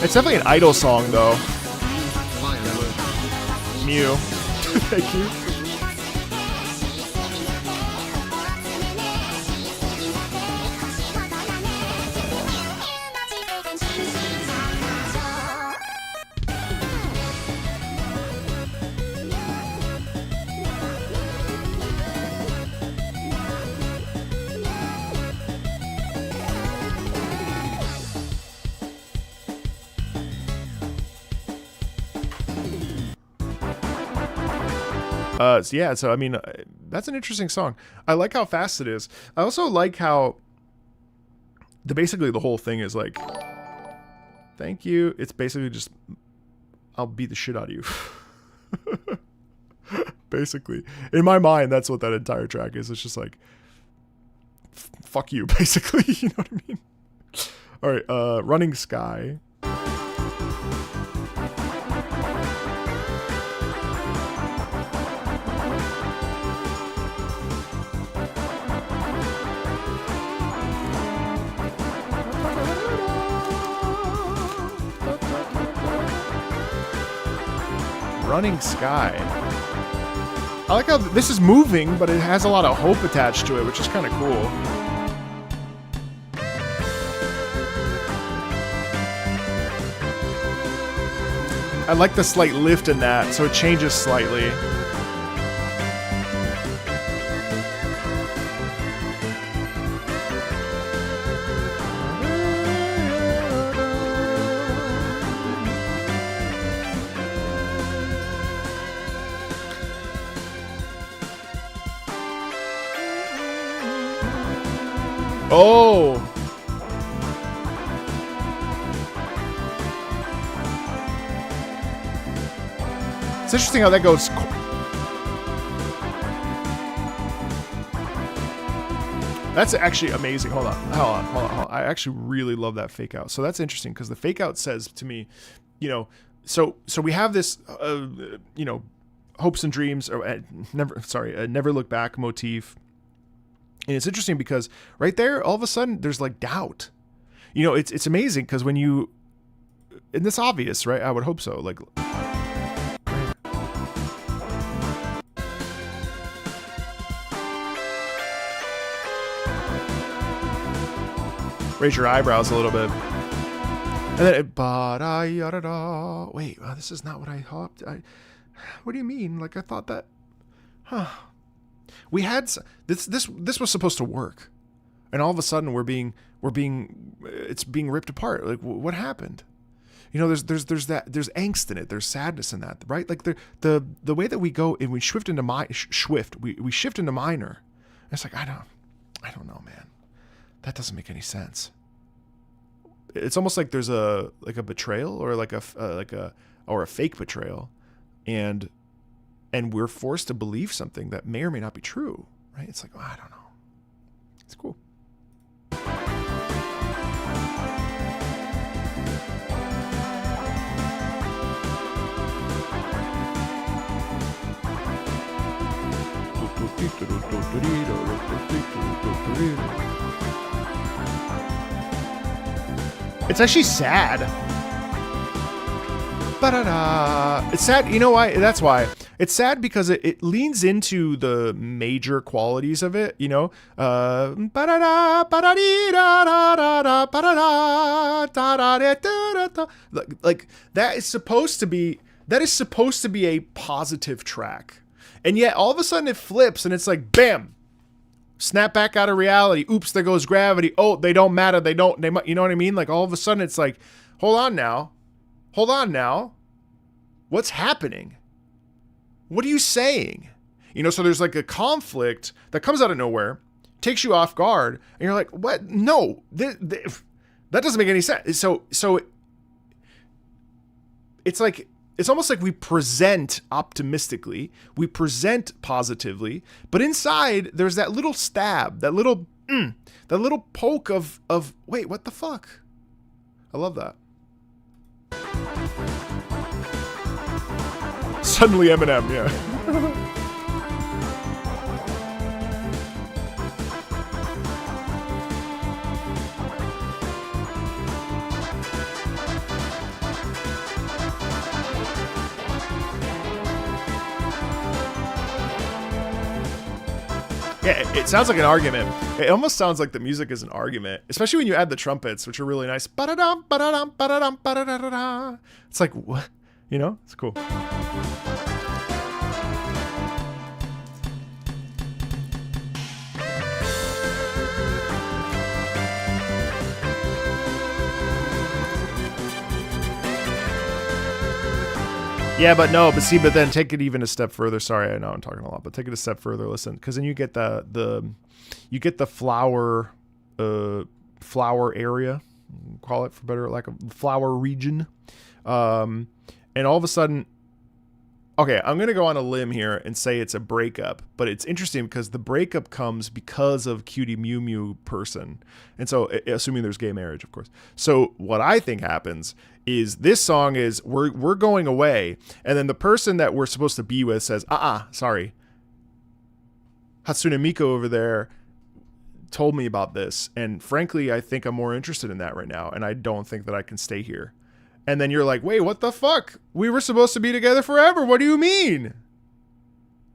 It's definitely an idol song, though. Mew. Thank you. Yeah, so I mean, that's an interesting song. I like how fast it is. I also like how basically the whole thing is like, thank you. It's basically just, I'll beat the shit out of you. Basically, in my mind, that's what that entire track is. It's just like, fuck you, basically. You know what I mean? All right, Running Sky. Running Sky. I like how this is moving, but it has a lot of hope attached to it, which is kind of cool. I like the slight lift in that, so it changes slightly. Oh! It's interesting how that goes. That's actually amazing. Hold on. I actually really love that fake out. So that's interesting because the fake out says to me, you know, so we have this, you know, hopes and dreams, or never look back motif. And it's interesting because right there, all of a sudden, there's like doubt. You know, it's amazing because when you, and it's obvious, right? I would hope so. Like, raise your eyebrows a little bit, and then wait, this is not what I hopped. What do you mean? Like I thought that, huh? We had this was supposed to work, and all of a sudden it's being ripped apart. Like what happened? You know, there's angst in it. There's sadness in that, right? Like the way that we go and we shift into we shift into minor. It's like I don't know, man. That doesn't make any sense. It's almost like there's a betrayal or a fake betrayal, and we're forced to believe something that may or may not be true, right? It's like, I don't know. It's cool. It's actually sad. Ba-da-da. It's sad. You know why? That's why. It's sad because it leans into the major qualities of it, you know? Ba-da-da, ba-da-dee-da-da-da-da, ba-da-da, da-da-da-da-da-da. Like, that is supposed to be a positive track. And yet, all of a sudden, it flips, and it's like, bam! Snap back out of reality. Oops, there goes gravity. Oh, they don't matter. You know what I mean? Like, all of a sudden, it's like, hold on now. What's happening? What are you saying? You know, so there's like a conflict that comes out of nowhere, takes you off guard, and you're like, what? No, that doesn't make any sense. So it's like, it's almost like we present optimistically, we present positively, but inside there's that little stab, that little poke of wait, what the fuck? I love that. Suddenly Eminem, yeah. Yeah, it sounds like an argument. It almost sounds like the music is an argument, especially when you add the trumpets, which are really nice. Ba-da-dum, ba-da-dum, ba-da-dum, ba-da-da-da-da. It's like, what? You know? It's cool. Yeah, but then take it even a step further. Sorry, I know I'm talking a lot, but take it a step further. Listen, because then you get the flower area, call it for better, like a flower region, and all of a sudden, okay, I'm gonna go on a limb here and say it's a breakup, but it's interesting because the breakup comes because of Cutie Mew Mew person, and so assuming there's gay marriage, of course. So what I think happens is this song is we're going away, and then the person that we're supposed to be with says, sorry, Hatsune Miku over there told me about this, and frankly, I think I'm more interested in that right now, and I don't think that I can stay here. And then you're like, wait, what the fuck? We were supposed to be together forever. What do you mean?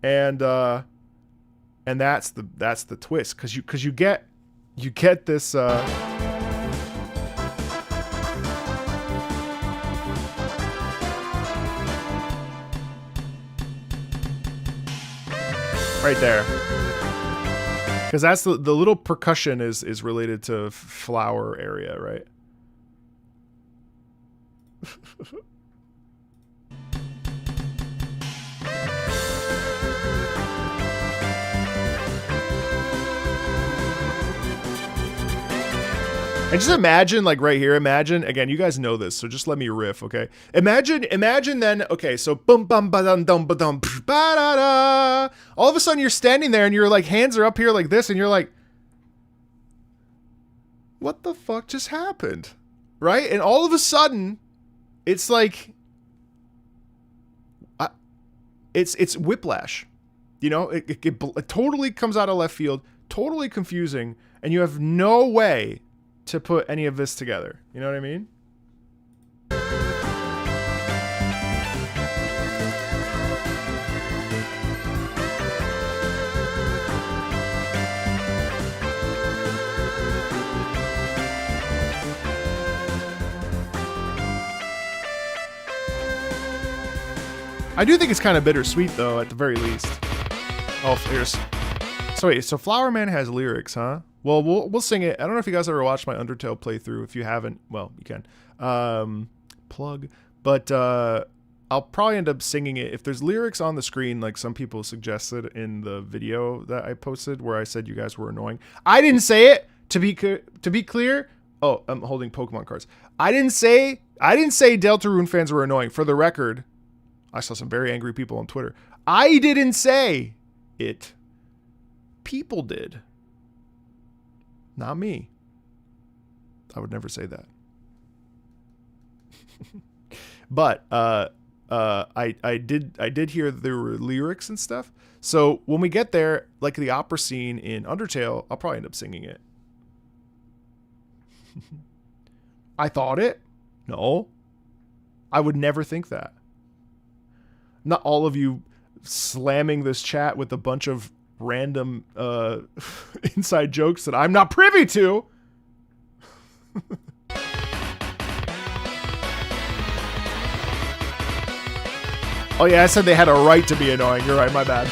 And that's the twist, because you get this. Right there, because that's the little percussion is related to flower area, right? And just imagine, like right here, again, you guys know this, so just let me riff, okay? Imagine then, okay, so boom, bum, ba dum, dum, ba dum, ba da da. All of a sudden you're standing there and you're like, hands are up here like this, and you're like, what the fuck just happened? Right? And all of a sudden, it's like, it's whiplash. You know, it totally comes out of left field, totally confusing, and you have no way to put any of this together. You know what I mean? I do think it's kind of bittersweet, though, at the very least. Oh, here's... So wait, so Flower Man has lyrics, huh? Well, we'll sing it. I don't know if you guys ever watched my Undertale playthrough. If you haven't, well, you can. plug. But I'll probably end up singing it. If there's lyrics on the screen, like some people suggested in the video that I posted where I said you guys were annoying. I didn't say it. To be clear. Oh, I'm holding Pokemon cards. I didn't say Deltarune fans were annoying. For the record, I saw some very angry people on Twitter. I didn't say it. People did. Not me. I would never say that. But I did hear that there were lyrics and stuff. So when we get there, like the opera scene in Undertale, I'll probably end up singing it. I thought it. No. I would never think that. Not all of you slamming this chat with a bunch of random inside jokes that I'm not privy to. Oh yeah, I said they had a right to be annoying. You're right, my bad.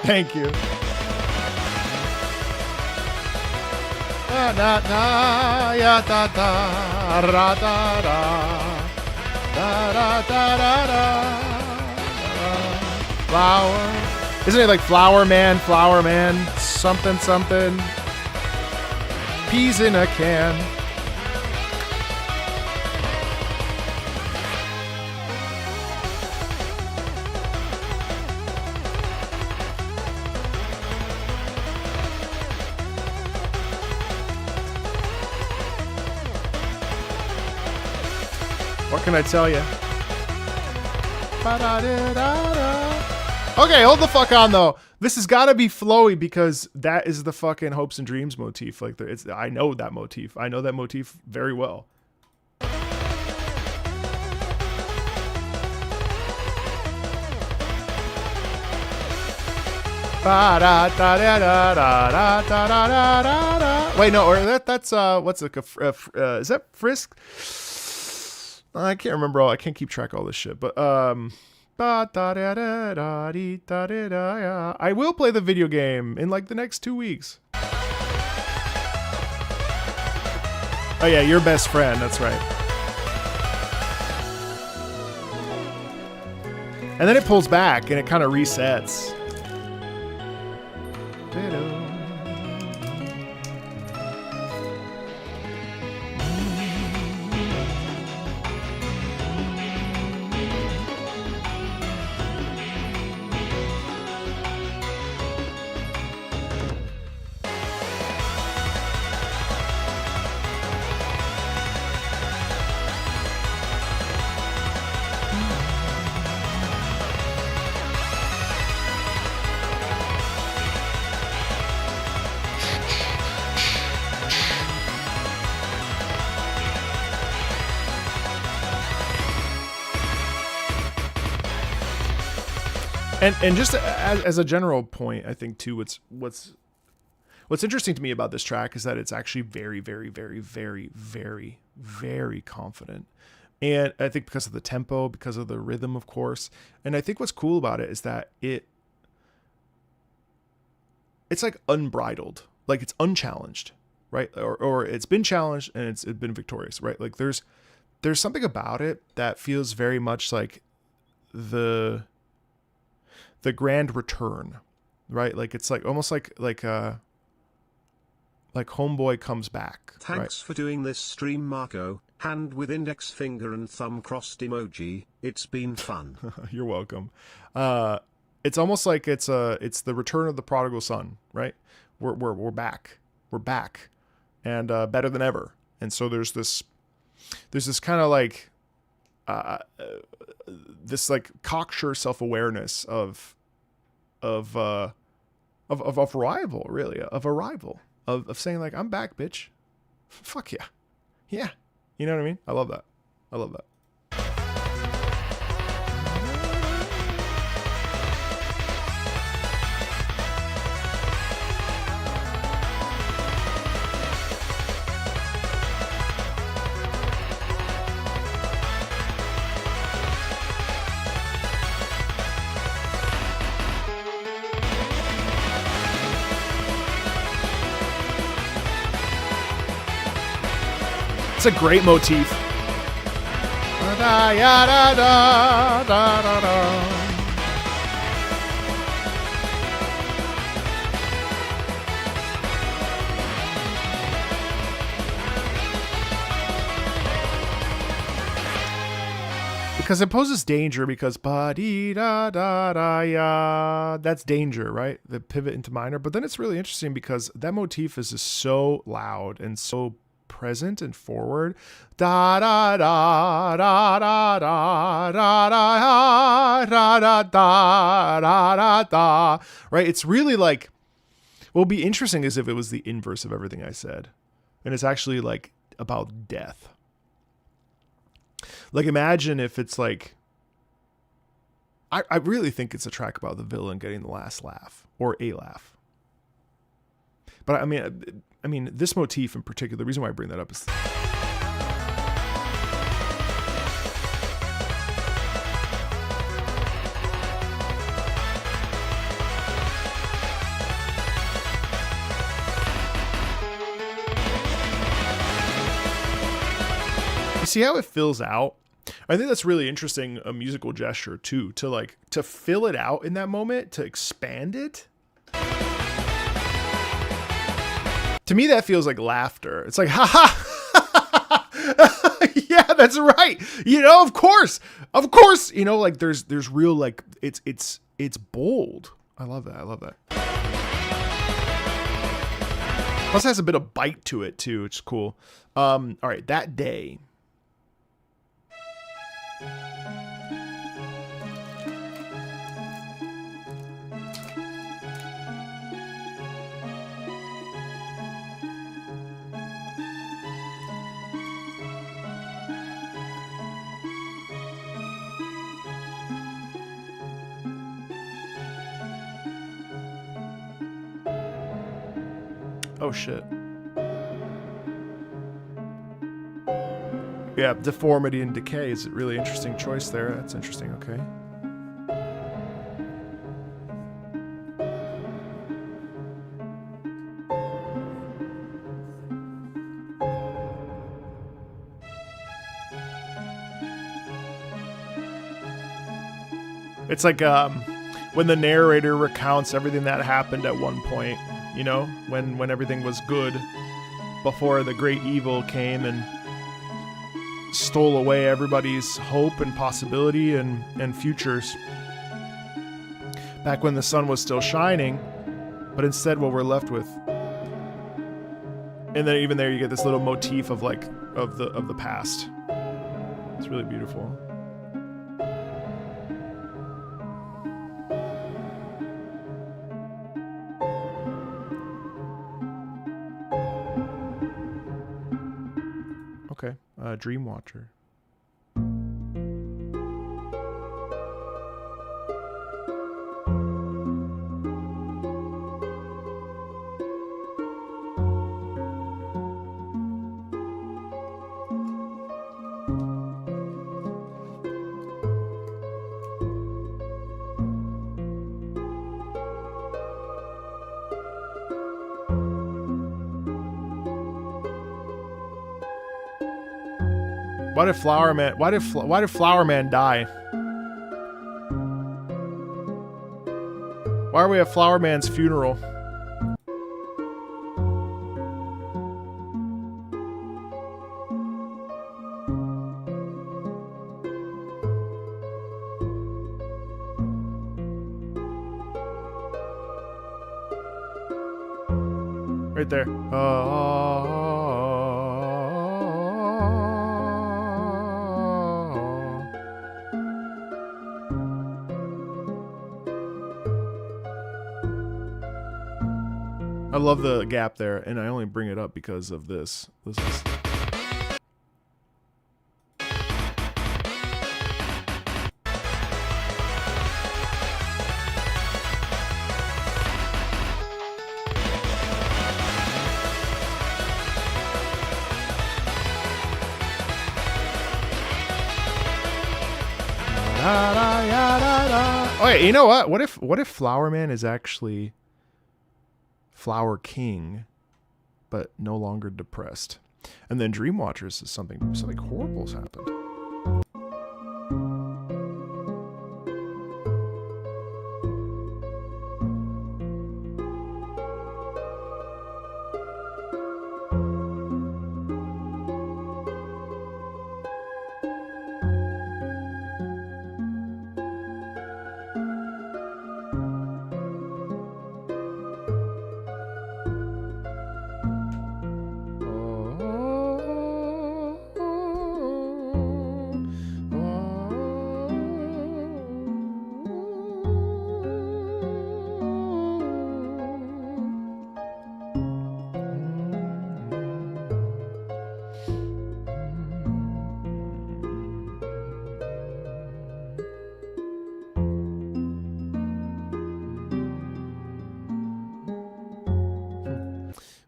Thank you. Da da da ya da da ra da da da da da da. Flower. Isn't it like Flower Man, something something? Peas in a can. What can I tell you? Okay, hold the fuck on though. This has got to be flowy because that is the fucking hopes and dreams motif. Like, I know that motif. I know that motif very well. Wait, no, or that's what's it? Is that Frisk? I can't remember all. I can't keep track of all this shit. But I will play the video game in like the next 2 weeks. Oh yeah, your best friend. That's right. And then it pulls back and it kind of resets. And just as a general point, I think too, what's interesting to me about this track is that it's actually very, very, very, very, very, very confident. And I think because of the tempo, because of the rhythm, of course. And I think what's cool about it is that it's like unbridled, like it's unchallenged, right? Or it's been challenged and it's been victorious, right? Like there's something about it that feels very much like the grand return, right? Like it's like almost like Homeboy comes back. Thanks for doing this stream, Marco. Hand with index finger and thumb crossed emoji. It's been fun. You're welcome. It's almost like it's the return of the prodigal son, right? We're back. We're back, and better than ever. And so there's this kind of like this like cocksure self-awareness of arrival, really, of arrival. of saying like, I'm back, bitch. Fuck yeah. Yeah. You know what I mean? I love that. I love that. It's a great motif. Because it poses danger because ba-dee-da-da-da-ya. That's danger, right? The pivot into minor. But then it's really interesting because that motif is just so loud and so present and forward. Da da da da da da da da da da da da da. Right? It's really like, what would be interesting is if it was the inverse of everything I said. And it's actually like about death. Like, imagine if it's like, I really think it's a track about the villain getting the last laugh or a laugh. But I mean, this motif in particular, the reason why I bring that up is you see how it fills out? I think that's really interesting, a musical gesture too, to fill it out in that moment, to expand it. To me, that feels like laughter. It's like, ha ha. Yeah, that's right. You know, of course, you know, like there's real, like it's bold. I love that. I love that. Plus it has a bit of bite to it too, which is cool. All right, that day. Oh shit. Yeah, deformity and decay is a really interesting choice there. That's interesting, okay. It's like when the narrator recounts everything that happened at one point, you know, when everything was good before the great evil came and stole away everybody's hope and possibility and futures. Back when the sun was still shining, but instead what we're left with. And then even there you get this little motif of like of the past. It's really beautiful. Okay, Dream Watcher. Why did Flower Man die? Why are we at Flower Man's funeral? Right there. I love the gap there, and I only bring it up because of this. This is... Oh, yeah, you know what? What if Flower Man is actually Flower King, but no longer depressed? And then Dream Watchers is something horrible's happened.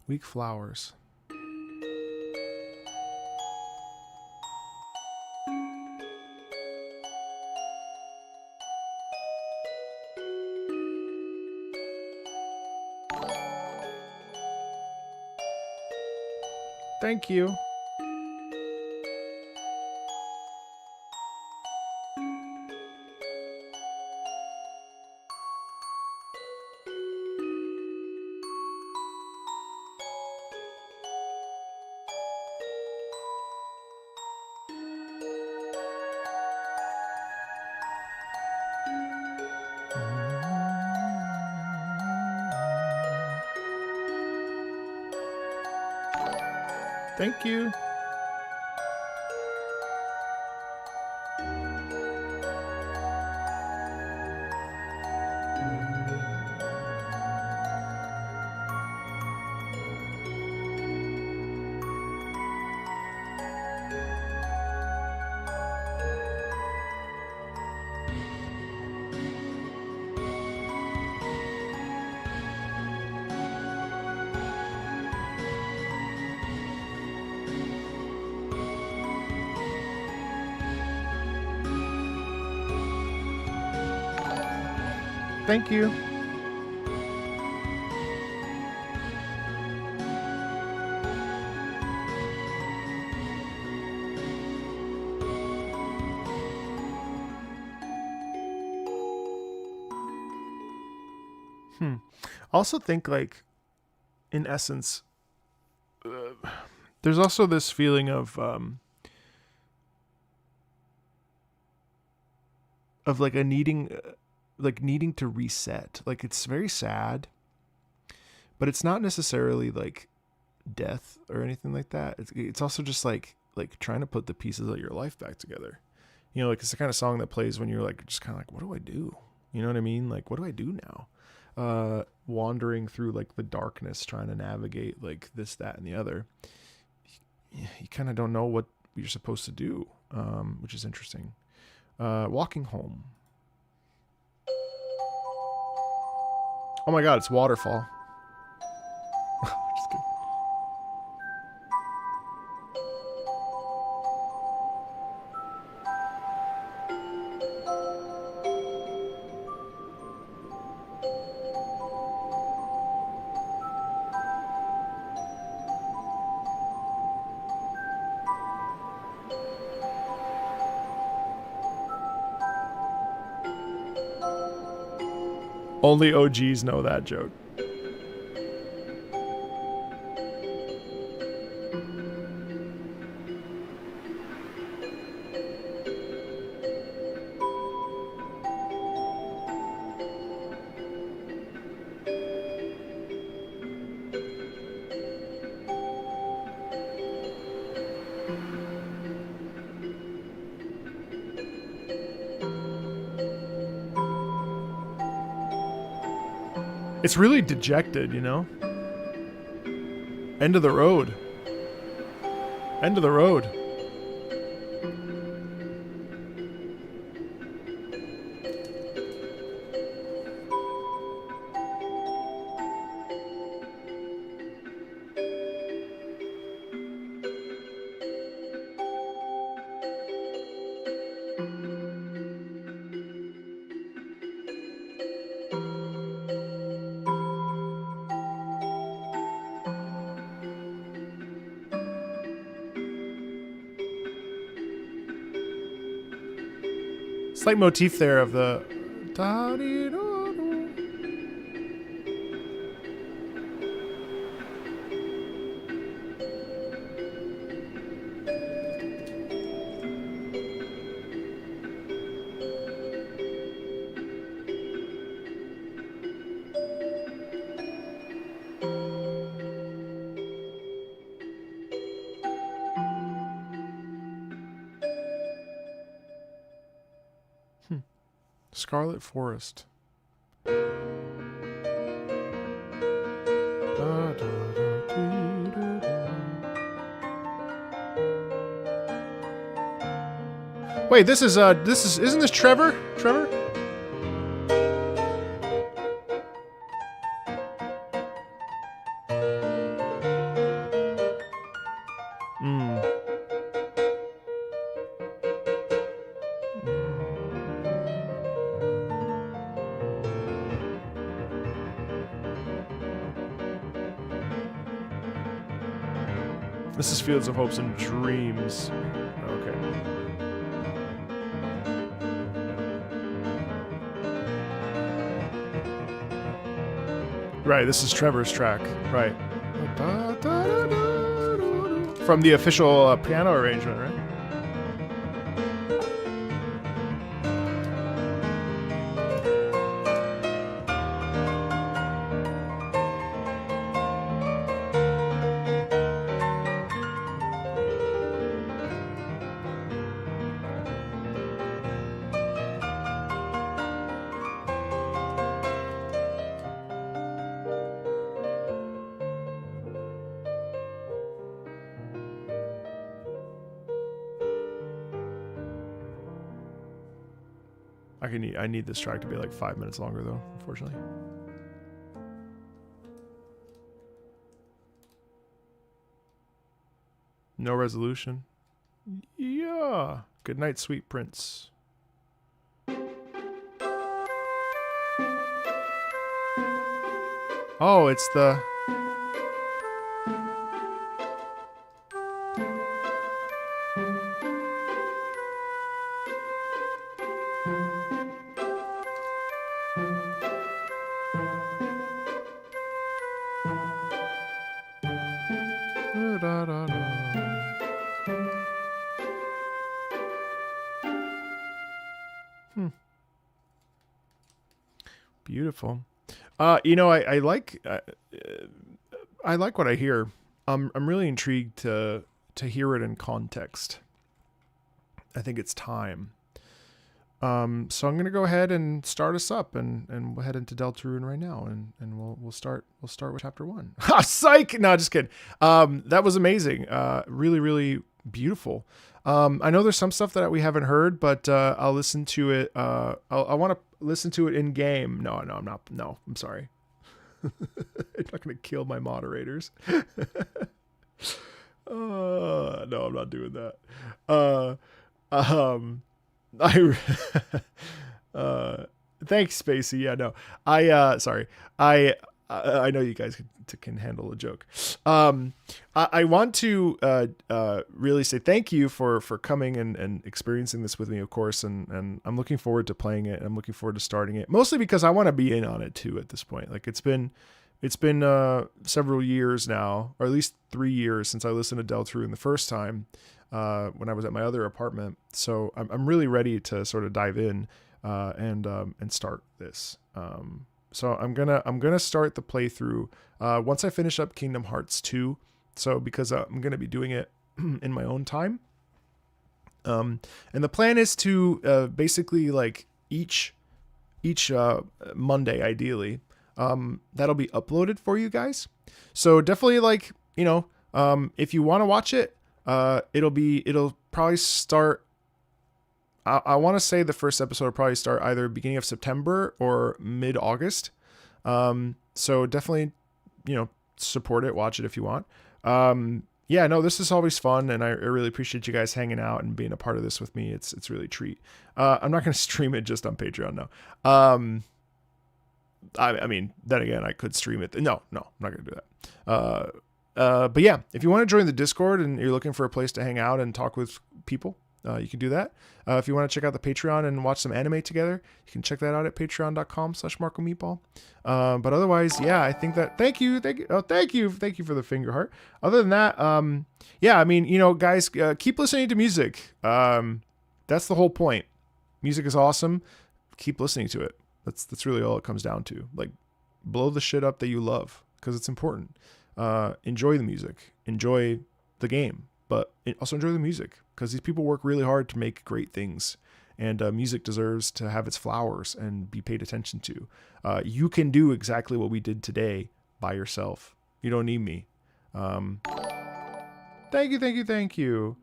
Weak flowers. Thank you. Thank you. Thank you. I also think, like, in essence, there's also this feeling of like a needing to reset. Like, it's very sad, but it's not necessarily like death or anything like that. It's also just like trying to put the pieces of your life back together. You know, like, it's the kind of song that plays when you're like just kind of like, what do I do? You know what I mean? Like, what do I do now? Wandering through like the darkness, trying to navigate like this, that, and the other. You kind of don't know what you're supposed to do, which is interesting. Walking home. Oh my God, it's Waterfall. Just kidding. Only OGs know that joke. It's really dejected, you know? End of the road. End of the road. Slight motif there of the. Scarlet Forest. Wait, this is isn't this Trevor? Trevor? This is Fields of Hopes and Dreams. Okay. Right, this is Trevor's track. Right. From the official piano arrangement, right? I need this track to be like 5 minutes longer though, unfortunately. No resolution. Yeah. Good night, sweet prince. Oh, it's the... Beautiful. You know, I like what I hear. I'm really intrigued to hear it in context. I think it's time. So I'm gonna go ahead and start us up, and we'll head into Deltarune right now, and we'll start with chapter 1. Ha! Psych! No, just kidding. That was amazing. Really, really beautiful. I know there's some stuff that we haven't heard, but I'll listen to it. I want to listen to it in game. No, I'm not. No, I'm sorry. I'm not gonna kill my moderators. No, I'm not doing that. Thanks, Spacey. Yeah, no, sorry. I know you guys can handle a joke. I want to really say thank you for coming and experiencing this with me, of course, and I'm looking forward to playing it. I'm looking forward to starting it, mostly because I want to be in on it too at this point. Like it's been several years now, or at least 3 years since I listened to Deltarune the first time when I was at my other apartment. So I'm really ready to sort of dive in and start this. So I'm gonna start the playthrough once I finish up Kingdom Hearts 2. So because I'm gonna be doing it in my own time. And the plan is to basically like each Monday, ideally, that'll be uploaded for you guys. So definitely like you know, if you want to watch it, it'll probably start. I want to say the first episode will probably start either beginning of September or mid-August. So definitely, you know, support it, watch it if you want. Yeah, no, this is always fun, and I really appreciate you guys hanging out and being a part of this with me. It's really a treat. I'm not going to stream it just on Patreon, no. I mean, then again, I could stream it. No, I'm not going to do that. But yeah, if you want to join the Discord and you're looking for a place to hang out and talk with people, you can do that. If you want to check out the Patreon and watch some anime together, you can check that out at patreon.com/MarcoMeatball. But otherwise, yeah, I think that, thank you for the finger heart. Other than that, yeah, I mean, you know, guys, keep listening to music. That's the whole point. Music is awesome. Keep listening to it. That's really all it comes down to. Like, blow the shit up that you love, because it's important. Enjoy the music, enjoy the game, but also enjoy the music, because these people work really hard to make great things, and music deserves to have its flowers and be paid attention to. You can do exactly what we did today by yourself. You don't need me. Thank you.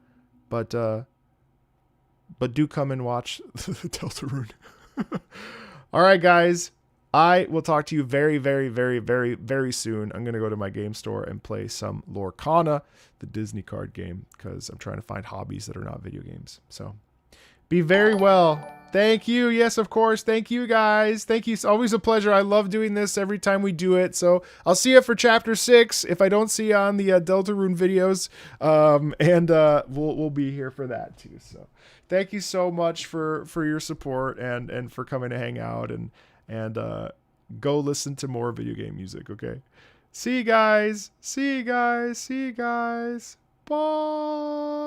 But do come and watch Deltarune. All right, guys. I will talk to you very, very, very, very, very soon. I'm going to go to my game store and play some Lorcana, the Disney card game, because I'm trying to find hobbies that are not video games. So be very well. Thank you. Yes, of course. Thank you, guys. Thank you. It's always a pleasure. I love doing this every time we do it. So I'll see you for chapter 6 if I don't see you on the Deltarune videos. And we'll be here for that too. So thank you so much for your support and for coming to hang out and go listen to more video game music. Okay. See you guys. Bye.